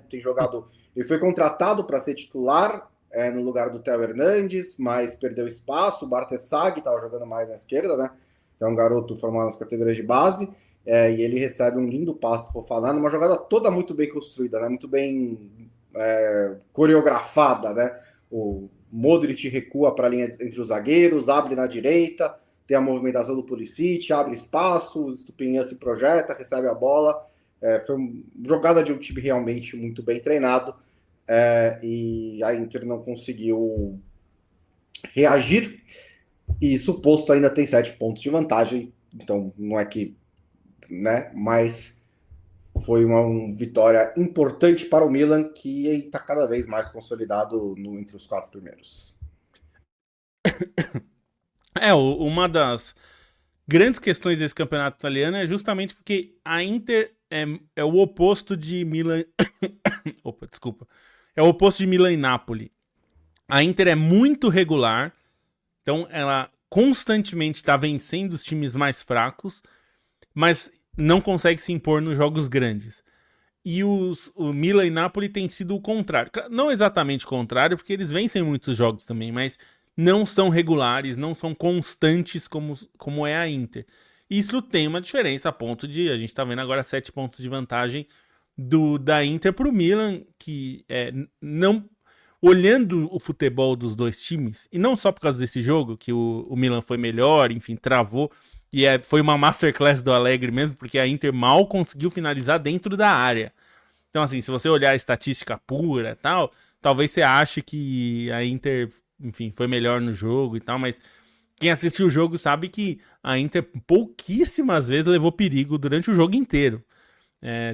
Ele foi contratado para ser titular no lugar do Theo Hernandes, mas perdeu espaço. O Bartesag estava jogando mais na esquerda, né? Que é um garoto formado nas categorias de base. E ele recebe um lindo passe do Fofana, numa jogada toda muito bem construída, né? Muito bem coreografada, né? O Modric recua para a linha entre os zagueiros, abre na direita, tem a movimentação do Pulisic, abre espaço, o Stupinhan se projeta, recebe a bola. Foi uma jogada de um time realmente muito bem treinado, e a Inter não conseguiu reagir, e suposto ainda tem 7 pontos de vantagem, então não é que, né, mas foi uma vitória importante para o Milan, que está cada vez mais consolidado entre os 4 primeiros. Uma das grandes questões desse campeonato italiano é justamente porque a Inter é o oposto de Milan. Opa, desculpa. É o oposto de Milan e Napoli. A Inter é muito regular, então ela constantemente está vencendo os times mais fracos, mas não consegue se impor nos jogos grandes. E o Milan e Napoli tem sido o contrário. Não exatamente o contrário, porque eles vencem muitos jogos também, mas não são regulares, não são constantes como é a Inter. Isso tem uma diferença a ponto de a gente tá vendo agora 7 pontos de vantagem da Inter pro Milan, que não... Olhando o futebol dos dois times, e não só por causa desse jogo, que o Milan foi melhor, enfim, travou, e foi uma masterclass do Allegri mesmo, porque a Inter mal conseguiu finalizar dentro da área. Então, assim, se você olhar a estatística pura e tal, talvez você ache que a Inter, enfim, foi melhor no jogo e tal, mas quem assistiu o jogo sabe que a Inter pouquíssimas vezes levou perigo durante o jogo inteiro.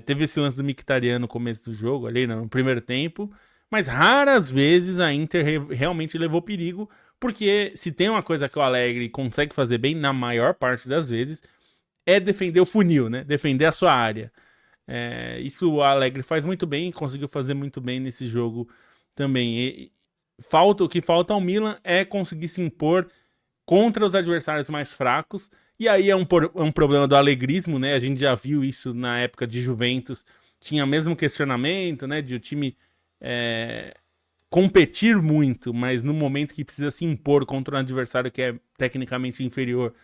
Teve esse lance do Mkhitaryan no começo do jogo, ali no primeiro tempo, mas raras vezes a Inter realmente levou perigo, porque se tem uma coisa que o Allegri consegue fazer bem, na maior parte das vezes, é defender o funil, né? Defender a sua área. Isso o Allegri faz muito bem, conseguiu fazer muito bem nesse jogo também. O que falta ao Milan é conseguir se impor contra os adversários mais fracos, e aí é um problema do alegrismo, né? A gente já viu isso na época de Juventus, tinha o mesmo questionamento, né? De o time competir muito, mas no momento que precisa se impor contra um adversário que é tecnicamente inferior,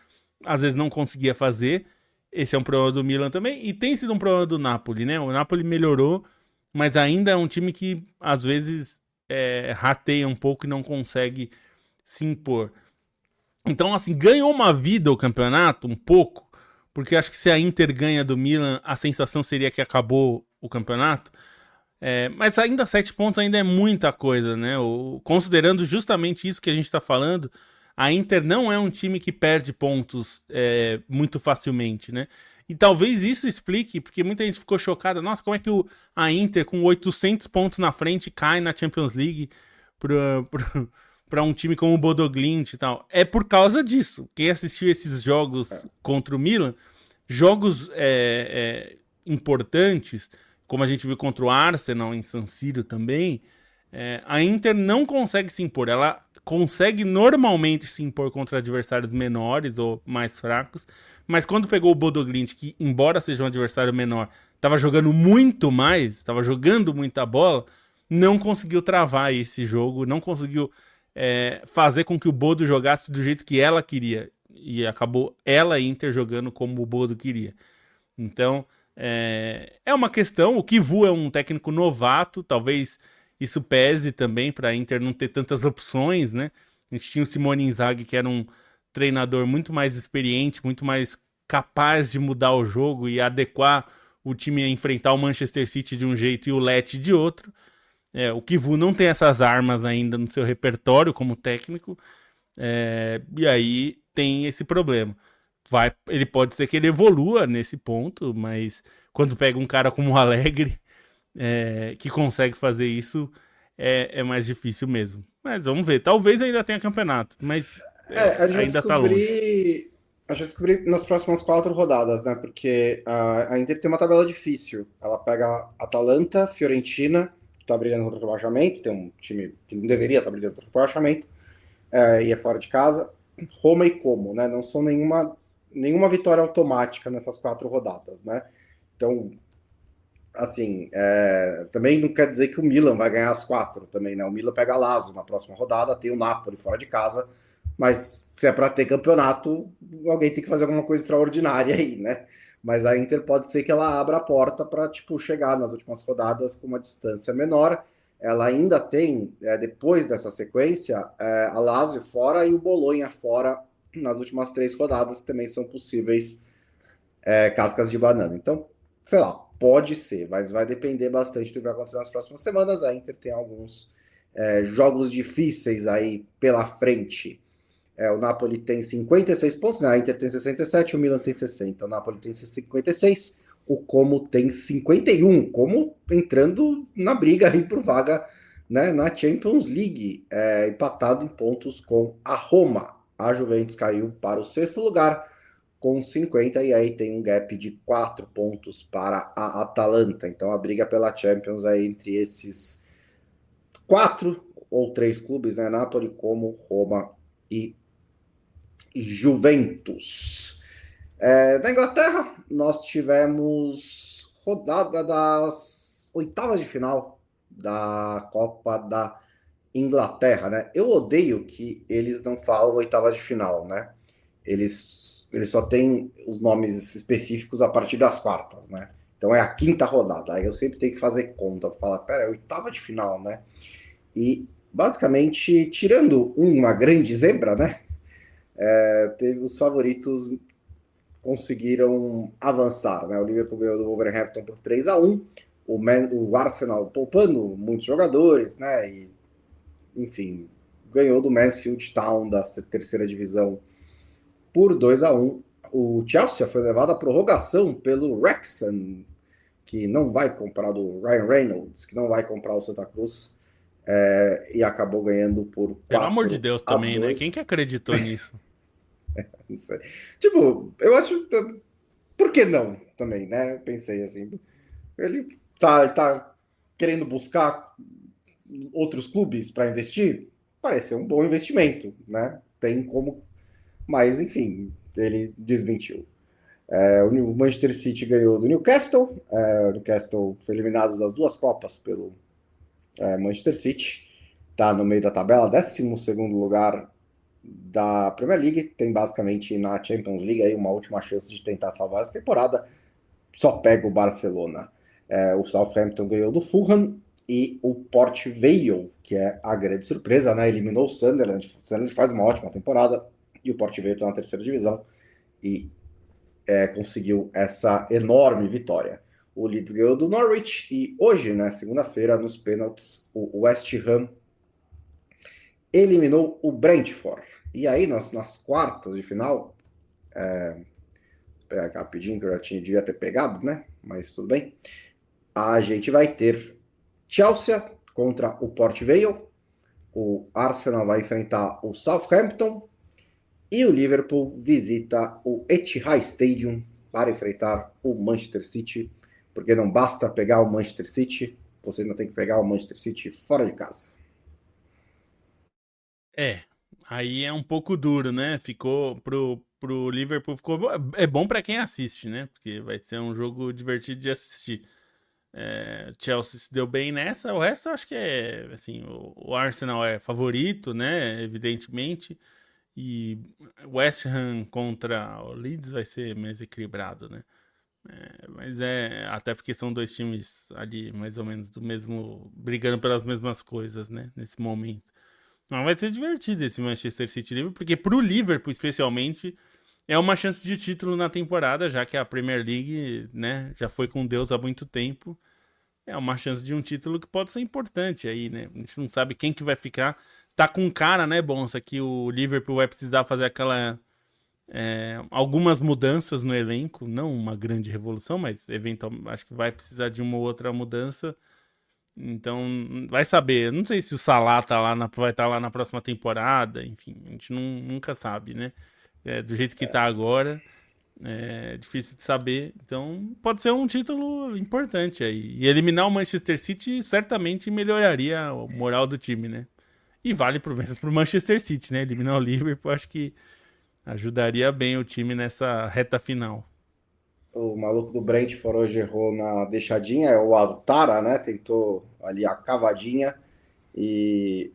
às vezes não conseguia fazer. Esse é um problema do Milan também, e tem sido um problema do Napoli, né? O Napoli melhorou, mas ainda é um time que às vezes rateia um pouco e não consegue se impor. Então, assim, ganhou uma vida o campeonato, um pouco, porque acho que se a Inter ganha do Milan, a sensação seria que acabou o campeonato. Mas ainda 7 pontos ainda é muita coisa, né? Considerando justamente isso que a gente está falando, a Inter não é um time que perde pontos muito facilmente, né? E talvez isso explique, porque muita gente ficou chocada, nossa, como é que a Inter com 800 pontos na frente cai na Champions League para um time como o Bodo Glimt e tal? É por causa disso. Quem assistiu esses jogos contra o Milan, jogos importantes, como a gente viu contra o Arsenal em San Siro também, a Inter não consegue se impor. Ela consegue normalmente se impor contra adversários menores ou mais fracos, mas quando pegou o Bodo Glimt, que embora seja um adversário menor, estava jogando muito mais, estava jogando muita bola, não conseguiu travar esse jogo, não conseguiu fazer com que o Bodo jogasse do jeito que ela queria, e acabou ela, Inter, jogando como o Bodo queria. Então, é uma questão. O Kivu é um técnico novato, talvez isso pese também para a Inter não ter tantas opções, né? A gente tinha o Simone Inzaghi, que era um treinador muito mais experiente, muito mais capaz de mudar o jogo e adequar o time a enfrentar o Manchester City de um jeito e o Lecce de outro. O Kivu não tem essas armas ainda no seu repertório como técnico, e aí tem esse problema. Ele pode ser que ele evolua nesse ponto, mas quando pega um cara como o Allegri, que consegue fazer isso, é mais difícil mesmo. Mas vamos ver, talvez ainda tenha campeonato, mas ainda tá longe. A gente vai descobrir nas próximas 4 rodadas, né? Porque a Inter tem uma tabela difícil. Ela pega Atalanta, Fiorentina, que tá brigando contra o rebaixamento, tem um time que não deveria estar brigando contra o rebaixamento, e é fora de casa. Roma e Como, né? Não são nenhuma vitória automática nessas 4 rodadas, né? Então, assim, também não quer dizer que o Milan vai ganhar as 4 também, né? O Milan pega Lazio na próxima rodada, tem o Napoli fora de casa, mas se é para ter campeonato, alguém tem que fazer alguma coisa extraordinária aí, né? Mas a Inter pode ser que ela abra a porta para, tipo, chegar nas últimas rodadas com uma distância menor. Ela ainda tem, depois dessa sequência, a Lazio fora e o Bolonha fora nas últimas 3 rodadas, que também são possíveis cascas de banana. Então, sei lá, pode ser, mas vai depender bastante do que vai acontecer nas próximas semanas. A Inter tem alguns jogos difíceis aí pela frente. O Napoli tem 56 pontos, né? A Inter tem 67, o Milan tem 60, o Napoli tem 56, o Como tem 51, Como entrando na briga aí por vaga, né, na Champions League, empatado em pontos com a Roma. A Juventus caiu para o 6º lugar com 50, e aí tem um gap de 4 pontos para a Atalanta. Então a briga pela Champions aí entre esses 4 ou 3 clubes, né? Napoli, Como, Roma e Juventus. Na Inglaterra, nós tivemos rodada das oitavas de final da Copa da Inglaterra, né? Eu odeio que eles não falam oitavas de final, né? Eles só têm os nomes específicos a partir das quartas, né? Então é a quinta rodada. Aí eu sempre tenho que fazer conta para falar, pera, é oitava de final, né? E basicamente, tirando uma grande zebra, né? Teve os favoritos conseguiram avançar, né? O Liverpool ganhou do Wolverhampton por 3-1, o Arsenal poupando muitos jogadores, né? E, enfim, ganhou do Mansfield Town da terceira divisão por 2-1. O Chelsea foi levado à prorrogação pelo Wrexham, que não vai comprar do Ryan Reynolds, que não vai comprar o Santa Cruz, e acabou ganhando por Pelo amor de 4 Deus a também, né? Quem que 2 acreditou nisso? Não sei. Tipo, eu acho. Por que não? Também, né? Pensei assim. Ele tá querendo buscar outros clubes para investir? Parece ser um bom investimento, né? Tem como. Mas, enfim, ele desmentiu. O Manchester City ganhou do Newcastle. O Newcastle foi eliminado das 2 Copas pelo Manchester City. Está no meio da tabela, 12º lugar da Premier League. Tem basicamente na Champions League aí uma última chance de tentar salvar essa temporada. Só pega o Barcelona. O Southampton ganhou do Fulham e o Port Vale, que é a grande surpresa, né? Eliminou o Sunderland. O Sunderland faz uma ótima temporada e o Port Vale está na terceira divisão e conseguiu essa enorme vitória. O Leeds ganhou do Norwich e hoje, né, segunda-feira, nos pênaltis, o West Ham eliminou o Brentford. E aí, nas quartas de final, vou pegar aqui rapidinho, que eu já devia ter pegado, né? Mas tudo bem. A gente vai ter Chelsea contra o Port Vale, o Arsenal vai enfrentar o Southampton e o Liverpool visita o Etihad Stadium para enfrentar o Manchester City, porque não basta pegar o Manchester City, você ainda tem que pegar o Manchester City fora de casa. É, aí é um pouco duro, né? Ficou pro Liverpool, ficou é bom pra quem assiste, né? Porque vai ser um jogo divertido de assistir. Chelsea se deu bem nessa, o resto eu acho que é assim, o Arsenal é favorito, né? Evidentemente. E West Ham contra o Leeds vai ser mais equilibrado, né? Mas até porque são dois times ali mais ou menos do mesmo, brigando pelas mesmas coisas, né? Nesse momento. Mas vai ser divertido esse Manchester City Liverpool, porque pro Liverpool especialmente é uma chance de título na temporada, já que a Premier League, né, já foi com Deus há muito tempo. É uma chance de um título que pode ser importante aí, né? A gente não sabe quem que vai ficar. Tá com cara, né, Bonsa, que o Liverpool vai precisar fazer algumas mudanças no elenco, não uma grande revolução, mas eventualmente acho que vai precisar de uma outra mudança. Então, vai saber. Não sei se o Salah vai estar lá na próxima temporada. Enfim, a gente nunca sabe, né? Do jeito que tá agora, é difícil de saber. Então, pode ser um título importante aí. E eliminar o Manchester City certamente melhoraria a moral do time, né? E vale mesmo pro Manchester City, né? Eliminar o Liverpool, acho que ajudaria bem o time nessa reta final. O maluco do Brentford hoje errou na deixadinha, o Altara, né? Tentou ali a cavadinha e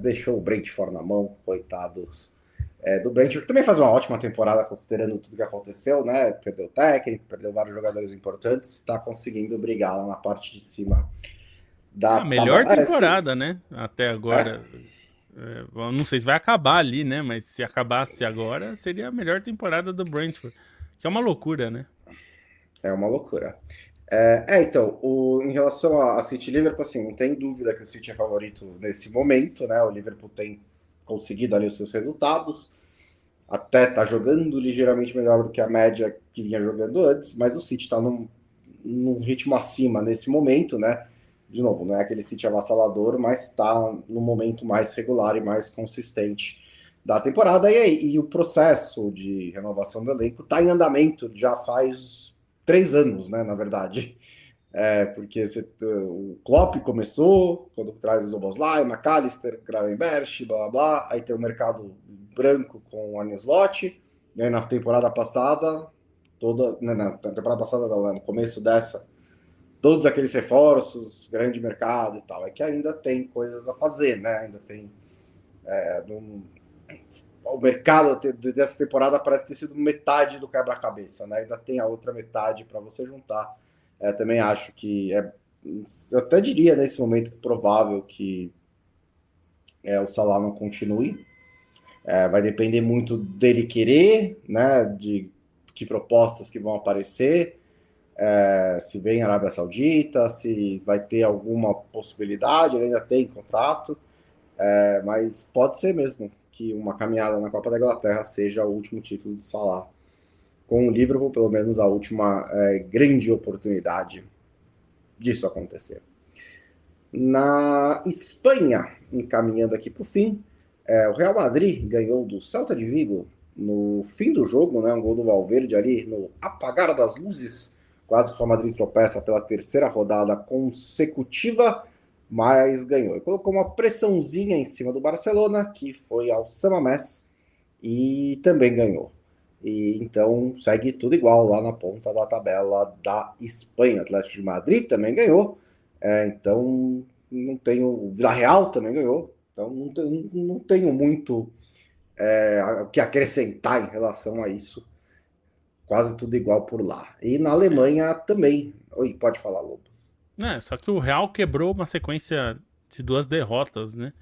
deixou o Brentford na mão, coitados. Do Brentford, que também faz uma ótima temporada, considerando tudo que aconteceu, né? Perdeu o técnico, perdeu vários jogadores importantes, está conseguindo brigar lá na parte de cima É da a melhor tabela. temporada, né? Até agora. Não sei se vai acabar ali, né? Mas se acabasse agora, seria a melhor temporada do Brentford. Que é uma loucura, né? É uma loucura. Então, em relação a City e Liverpool, assim, não tem dúvida que o City é favorito nesse momento, né? O Liverpool tem conseguido ali os seus resultados, até tá jogando ligeiramente melhor do que a média que vinha jogando antes, mas o City está num ritmo acima nesse momento, né? De novo, não é aquele City avassalador, mas está no momento mais regular e mais consistente da temporada. E o processo de renovação do elenco está em andamento já faz 3 anos, né? Na verdade. Porque o Klopp começou, quando traz o Szoboszlai, McAllister, Gravenberch, blá blá blá, aí tem o mercado branco com o Arne Slot, e aí na temporada passada, na temporada passada, no começo dessa, todos aqueles reforços, grande mercado e tal, é que ainda tem coisas a fazer, né? Ainda tem o mercado dessa temporada parece ter sido metade do quebra-cabeça, né? Ainda tem a outra metade para você juntar. Também acho que eu até diria nesse momento provável que o Salah não continue. Vai depender muito dele querer, né? De que propostas que vão aparecer, se vem Arábia Saudita, se vai ter alguma possibilidade, ele ainda tem contrato, mas pode ser mesmo que uma caminhada na Copa da Inglaterra seja o último título de Salah. Com o Liverpool, pelo menos a última grande oportunidade disso acontecer. Na Espanha, encaminhando aqui para o fim, o Real Madrid ganhou do Celta de Vigo no fim do jogo, né, um gol do Valverde ali no apagar das luzes, quase que o Real Madrid tropeça pela terceira rodada consecutiva, mas ganhou. E colocou uma pressãozinha em cima do Barcelona, que foi ao San Mamés e também ganhou. E então segue tudo igual lá na ponta da tabela da Espanha. O Atlético de Madrid também ganhou. Então não tenho. O Villarreal também ganhou. Então não tenho muito o que acrescentar em relação a isso. Quase tudo igual por lá. E na Alemanha também. Oi, pode falar, Lobo. Só que o Real quebrou uma sequência de 2 derrotas, né?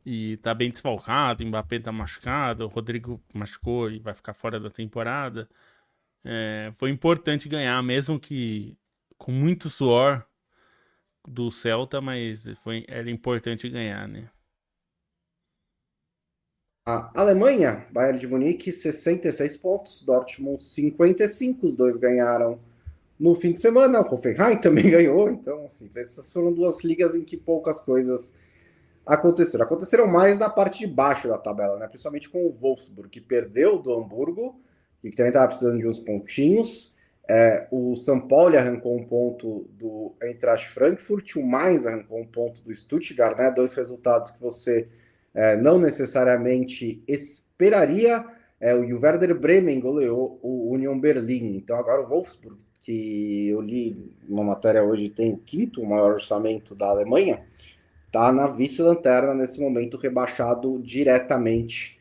E tá bem desfalcado, o Mbappé tá machucado, o Rodrigo machucou e vai ficar fora da temporada. Foi importante ganhar, mesmo que com muito suor do Celta, mas era importante ganhar, né? A Alemanha, Bayern de Munique, 66 pontos, Dortmund 55, os dois ganharam no fim de semana, o Hoffenheim também ganhou, então assim, essas foram 2 ligas em que poucas coisas aconteceram. Aconteceram mais na parte de baixo da tabela, né? Principalmente com o Wolfsburg, que perdeu do Hamburgo, que também estava precisando de uns pontinhos. O São Paulo arrancou um ponto do Eintracht Frankfurt, o Mainz arrancou um ponto do Stuttgart, né? 2 resultados que você não necessariamente esperaria. O Werder Bremen goleou o Union Berlin. Então agora o Wolfsburg, que eu li uma matéria hoje, tem o 5º maior orçamento da Alemanha, está na vice-lanterna nesse momento, rebaixado diretamente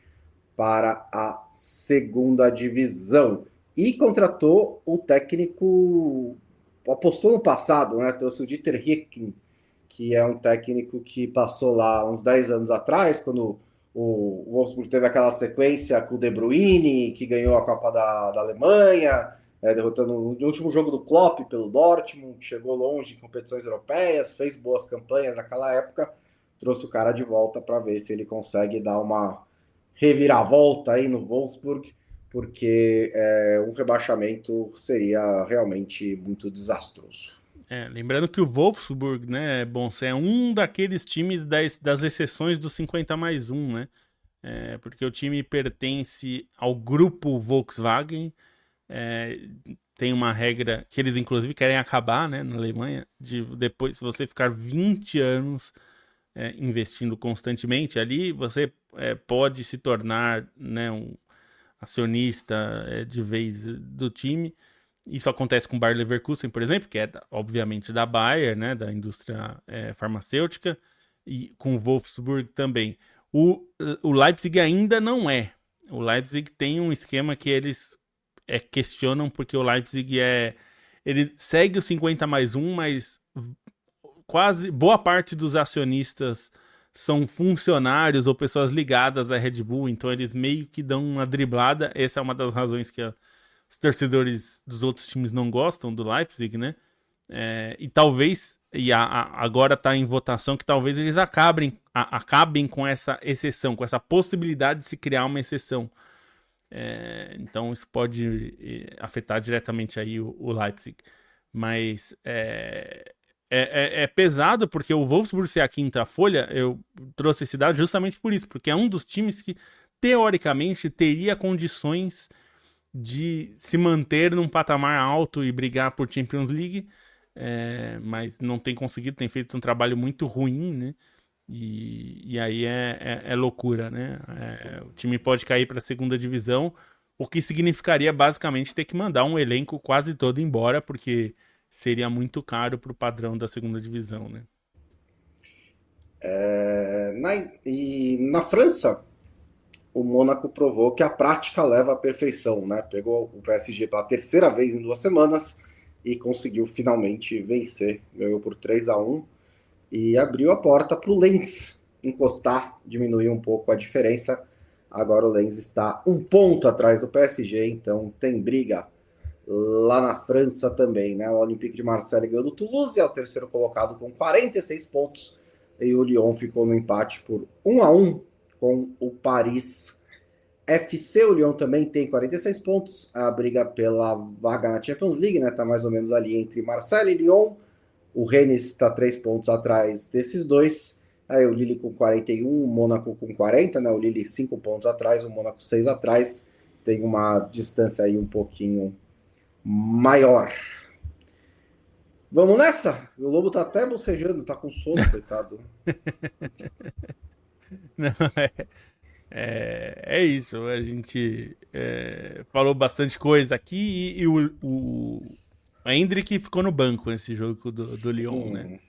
para a segunda divisão. E contratou o técnico, apostou no passado, né? Trouxe o Dieter Hecking, que é um técnico que passou lá uns 10 anos atrás, quando o Wolfsburg teve aquela sequência com o De Bruyne, que ganhou a Copa da Alemanha, derrotando no último jogo do Klopp pelo Dortmund, que chegou longe em competições europeias, fez boas campanhas naquela época, trouxe o cara de volta para ver se ele consegue dar uma reviravolta aí no Wolfsburg, porque um rebaixamento seria realmente muito desastroso. Lembrando que o Wolfsburg, né, é um daqueles times das exceções do 50+1, né? Porque o time pertence ao grupo Volkswagen. Tem uma regra que eles inclusive querem acabar, né, na Alemanha, de depois, se você ficar 20 anos investindo constantemente ali, você pode se tornar, né, um acionista de vez do time. Isso acontece com o Bayer Leverkusen, por exemplo, que é obviamente da Bayer, né, da indústria farmacêutica, e com o Wolfsburg também. O Leipzig ainda não é. O Leipzig tem um esquema que eles questionam, porque o Leipzig ele segue o 50+1, mas quase boa parte dos acionistas são funcionários ou pessoas ligadas à Red Bull, então eles meio que dão uma driblada. Essa é uma das razões que os torcedores dos outros times não gostam do Leipzig, né? E talvez, agora está em votação, que talvez eles acabem com essa exceção, com essa possibilidade de se criar uma exceção. Então isso pode afetar diretamente aí o Leipzig. Mas é pesado, porque o Wolfsburg ser a quinta folha, eu trouxe esse dado justamente por isso, porque é um dos times que, teoricamente, teria condições de se manter num patamar alto e brigar por Champions League, mas não tem conseguido, tem feito um trabalho muito ruim, né? E aí é loucura, né? O time pode cair para a segunda divisão, o que significaria basicamente ter que mandar um elenco quase todo embora, porque seria muito caro para o padrão da segunda divisão, né? Na França, o Mônaco provou que a prática leva à perfeição, né? Pegou o PSG pela terceira vez em 2 semanas e conseguiu finalmente vencer. Ganhou por 3-1 e abriu a porta para o Lens encostar, diminuir um pouco a diferença. Agora o Lens está 1 ponto atrás do PSG, então tem briga lá na França também, né? O Olympique de Marseille ganhou do Toulouse, é o terceiro colocado com 46 pontos, e o Lyon ficou no empate por 1-1 com o Paris FC. O Lyon também tem 46 pontos, a briga pela vaga na Champions League, né? Tá mais ou menos ali entre Marseille e Lyon. O Rennes está 3 pontos atrás desses dois. Aí o Lille com 41, o Mônaco com 40, né? O Lille 5 pontos atrás, o Mônaco 6 atrás. Tem uma distância aí um pouquinho maior. Vamos nessa? O Lobo tá até bocejando, tá com sono, coitado. Não, é isso. A gente falou bastante coisa aqui e o Endrick ficou no banco nesse jogo do Lyon, né?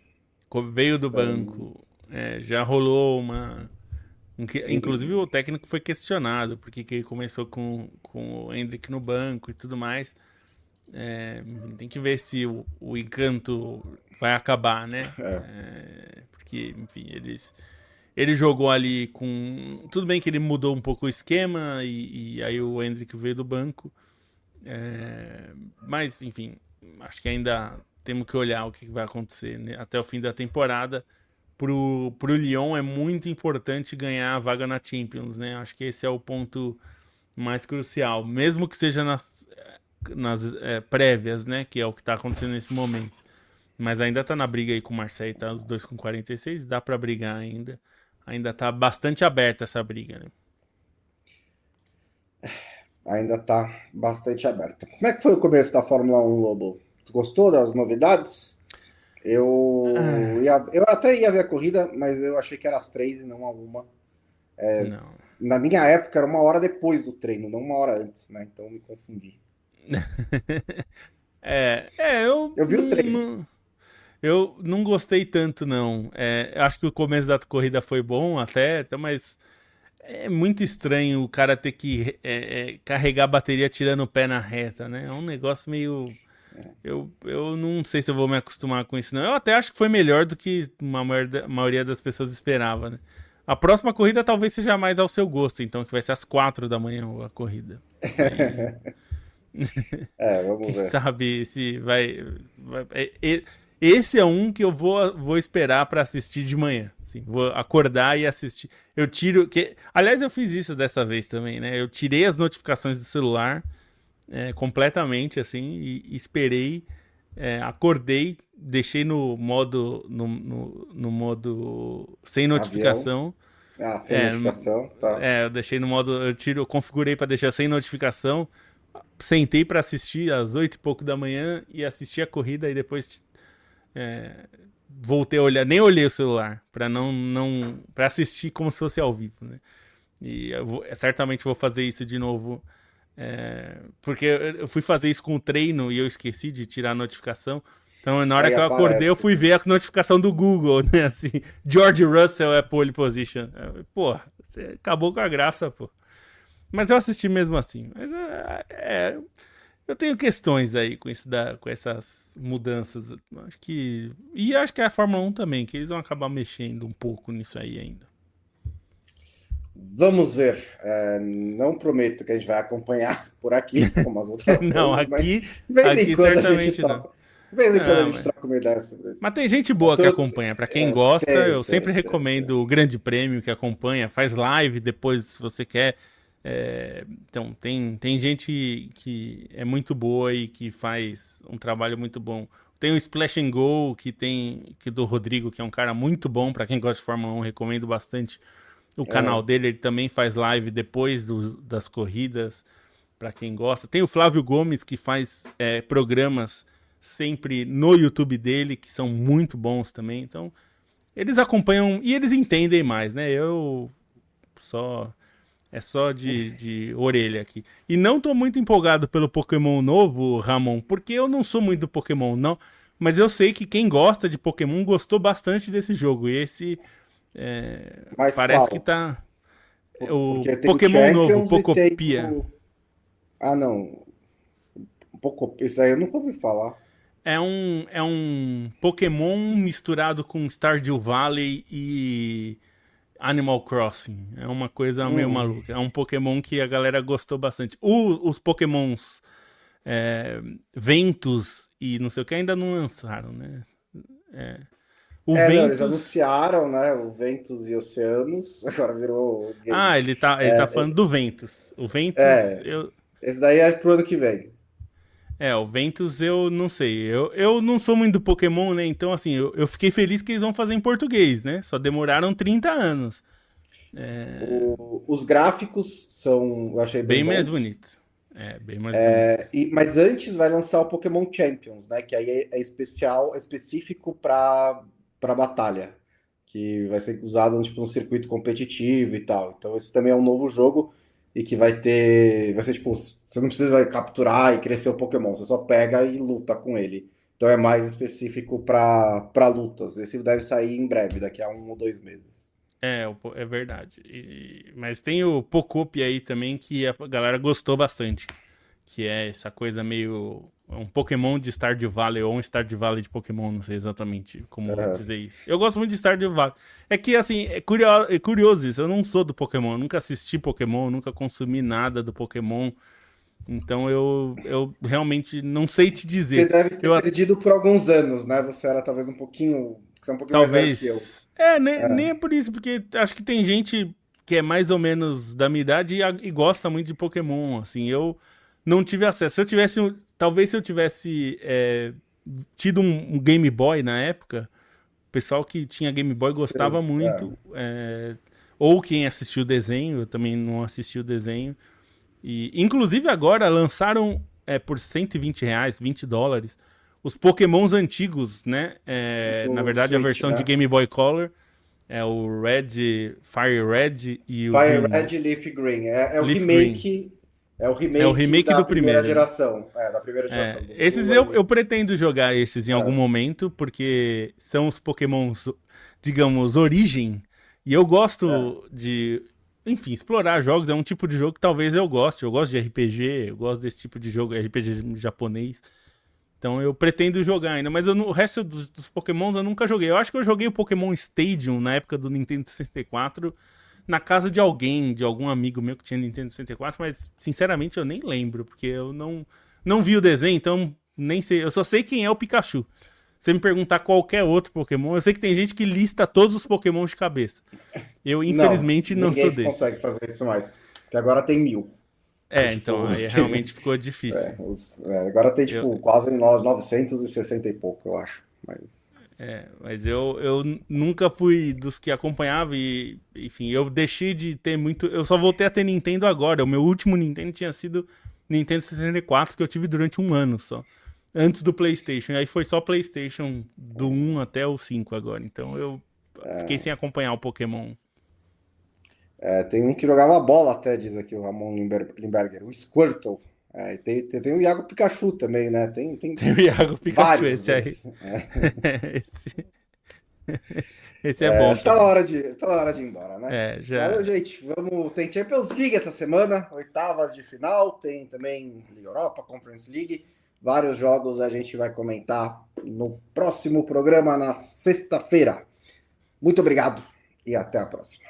Veio do banco, já rolou uma... Inclusive o técnico foi questionado porque que ele começou com o Endrick no banco e tudo mais. Tem que ver se o encanto vai acabar, né? Porque, enfim, ele jogou ali com... Tudo bem que ele mudou um pouco o esquema e aí o Endrick veio do banco. Mas, enfim, acho que ainda temos que olhar o que vai acontecer, né? Até o fim da temporada. Pro Lyon é muito importante ganhar a vaga na Champions, né? Acho que esse é o ponto mais crucial. Mesmo que seja nas prévias, né? Que é o que está acontecendo nesse momento. Mas ainda tá na briga aí com o Marseille, tá? Os dois com 46, dá para brigar ainda. Ainda tá bastante aberta essa briga, né? Ainda tá bastante aberta. Como é que foi o começo da Fórmula 1, Lobo? Tu gostou das novidades? Eu até ia ver a corrida, mas eu achei que era às 3 e não a 1. Não. Na minha época era 1 hora depois do treino, não 1 hora antes, né? Então eu me confundi. Eu vi o treino. Eu não gostei tanto, não. Acho que o começo da corrida foi bom até, mas é muito estranho o cara ter que carregar a bateria tirando o pé na reta, né? É um negócio meio... Eu não sei se eu vou me acostumar com isso, não. Eu até acho que foi melhor do que a maioria das pessoas esperava, né? A próxima corrida talvez seja mais ao seu gosto, então, que vai ser às 4 da manhã a corrida. Vamos Quem ver. sabe se vai... Esse é um que eu vou esperar para assistir de manhã. Assim, vou acordar e assistir. Eu tiro... Aliás, eu fiz isso dessa vez também, né? Eu tirei as notificações do celular completamente, assim, e esperei, acordei, deixei no modo no modo sem notificação. Sem notificação, tá. Eu deixei no modo, eu configurei para deixar sem notificação, sentei para assistir às 8 e pouco da manhã e assisti a corrida e depois voltei a olhar, nem olhei o celular, para não para assistir como se fosse ao vivo, né? E certamente vou fazer isso de novo. Porque eu fui fazer isso com o treino e eu esqueci de tirar a notificação. Então, na hora que eu acordei, eu fui ver a notificação do Google, né? Assim, George Russell é pole position. Porra, você acabou com a graça, pô. Mas eu assisti mesmo assim. Mas Eu tenho questões aí com isso com essas mudanças. Acho que é a Fórmula 1 também, que eles vão acabar mexendo um pouco nisso aí ainda. Vamos ver. Não prometo que a gente vai acompanhar por aqui, como as outras Não, coisas, mas aqui, de vez em aqui quando a gente certamente não. troca. De vez em quando a Não, gente troca uma ideia sobre isso. mas tem gente boa que acompanha. Pra quem gosta, eu sempre Tem. recomendo o Grande Prêmio que acompanha, faz live depois se você quer. Então, tem gente que é muito boa e que faz um trabalho muito bom. Tem o Splash and Go, que do Rodrigo, que é um cara muito bom. Pra quem gosta de Fórmula 1, recomendo bastante o canal dele. Ele também faz live depois das corridas, pra quem gosta. Tem o Flávio Gomes, que faz programas sempre no YouTube dele, que são muito bons também. Então, eles acompanham e eles entendem mais, né? É só de orelha aqui. E não tô muito empolgado pelo Pokémon novo, Ramon, porque eu não sou muito do Pokémon, não. Mas eu sei que quem gosta de Pokémon gostou bastante desse jogo. E esse Mas parece qual? que tá... O Porque tem o Pokémon novo, Champions e tem Pocopia. Ah, não. Isso aí eu nunca ouvi falar. É um Pokémon misturado com Stardew Valley e Animal Crossing. É uma coisa meio maluca. É um Pokémon que a galera gostou bastante. Os Pokémons Ventus e não sei o que ainda não lançaram, né? O Não, eles Ventus... anunciaram, né? O Ventos e Oceanos, agora virou Ah, Games. ele tá falando do Ventus. O Ventus, É, esse daí é pro ano que vem. o Ventus eu não sei. Eu não sou muito do Pokémon, né? Então, assim, eu fiquei feliz que eles vão fazer em português, né? Só demoraram 30 anos. Os gráficos são, eu achei bem Bem mais bons. bonitos. Bem mais bonitos. Mas antes vai lançar o Pokémon Champions, né? Que aí é específico para batalha, que vai ser usado tipo, num circuito competitivo e tal. Então esse também é um novo jogo e que vai ser tipo, você não precisa capturar e crescer o Pokémon, você só pega e luta com ele. Então é mais específico para lutas. Esse deve sair em breve, daqui a 1 ou 2 meses. É verdade. Mas tem o Pocopi aí também que a galera gostou bastante. Que é essa coisa meio... Um Pokémon de Stardew Valley ou um Stardew Valley de Pokémon, não sei exatamente como dizer isso. Eu gosto muito de Stardew Valley. É que, assim, é curioso isso. Eu não sou do Pokémon, eu nunca assisti Pokémon, eu nunca consumi nada do Pokémon. Então eu realmente não sei te Você dizer. deve ter perdido por alguns anos, né? Você era talvez você é um pouquinho mais velho que eu. Talvez. Nem é por isso, porque acho que tem gente que é mais ou menos da minha idade e gosta muito de Pokémon. Assim, eu não tive acesso. Talvez se eu tivesse tido um Game Boy na época, o pessoal que tinha Game Boy gostava muito. Ou quem assistiu o desenho, eu também não assisti o desenho. E, inclusive agora lançaram por R$ 120, $20, os Pokémons antigos, né? Na verdade, Switch, a versão né? de Game Boy Color é o Red, Fire Red e o Fire Green, Red e Leaf Green. É o Leaf Green. remake. É o É o remake remake da do primeira primeiro, né? geração. Da primeira geração. Esses eu pretendo jogar esses em algum momento, porque são os Pokémons, digamos, origem. E eu gosto de, enfim, explorar jogos. É um tipo de jogo que talvez eu goste. Eu gosto de RPG, eu gosto desse tipo de jogo, RPG japonês. Então eu pretendo jogar ainda, mas o resto dos Pokémons eu nunca joguei. Eu acho que eu joguei o Pokémon Stadium na época do Nintendo 64 na casa de alguém, de algum amigo meu que tinha Nintendo 64, mas sinceramente eu nem lembro, porque eu não vi o desenho, então nem sei. Eu só sei quem é o Pikachu. Se você me perguntar qualquer outro Pokémon, eu sei que tem gente que lista todos os Pokémons de cabeça. Eu, infelizmente, não sou ninguém consegue desses. fazer isso mais. Porque agora tem 1000. Então, aí realmente ficou difícil. Agora tem, quase 960 e pouco, eu acho. Mas eu nunca fui dos que acompanhava e, enfim, eu deixei de ter muito... Eu só voltei a ter Nintendo agora. O meu último Nintendo tinha sido Nintendo 64, que eu tive durante um ano só. Antes do PlayStation. E aí foi só PlayStation do 1 até o 5 agora. Então eu fiquei sem acompanhar o Pokémon. Tem um que jogava bola até, diz aqui o Ramon Limberger. O Squirtle. Tem o Iago Pikachu também, né? Tem o Iago Pikachu, vários esse aí. deles. Esse... Esse é bom. Tá na hora de ir embora, né? Já. Valeu, gente. Tem Champions League essa semana, oitavas de final, tem também Liga Europa, Conference League. Vários jogos a gente vai comentar no próximo programa, na sexta-feira. Muito obrigado e até a próxima.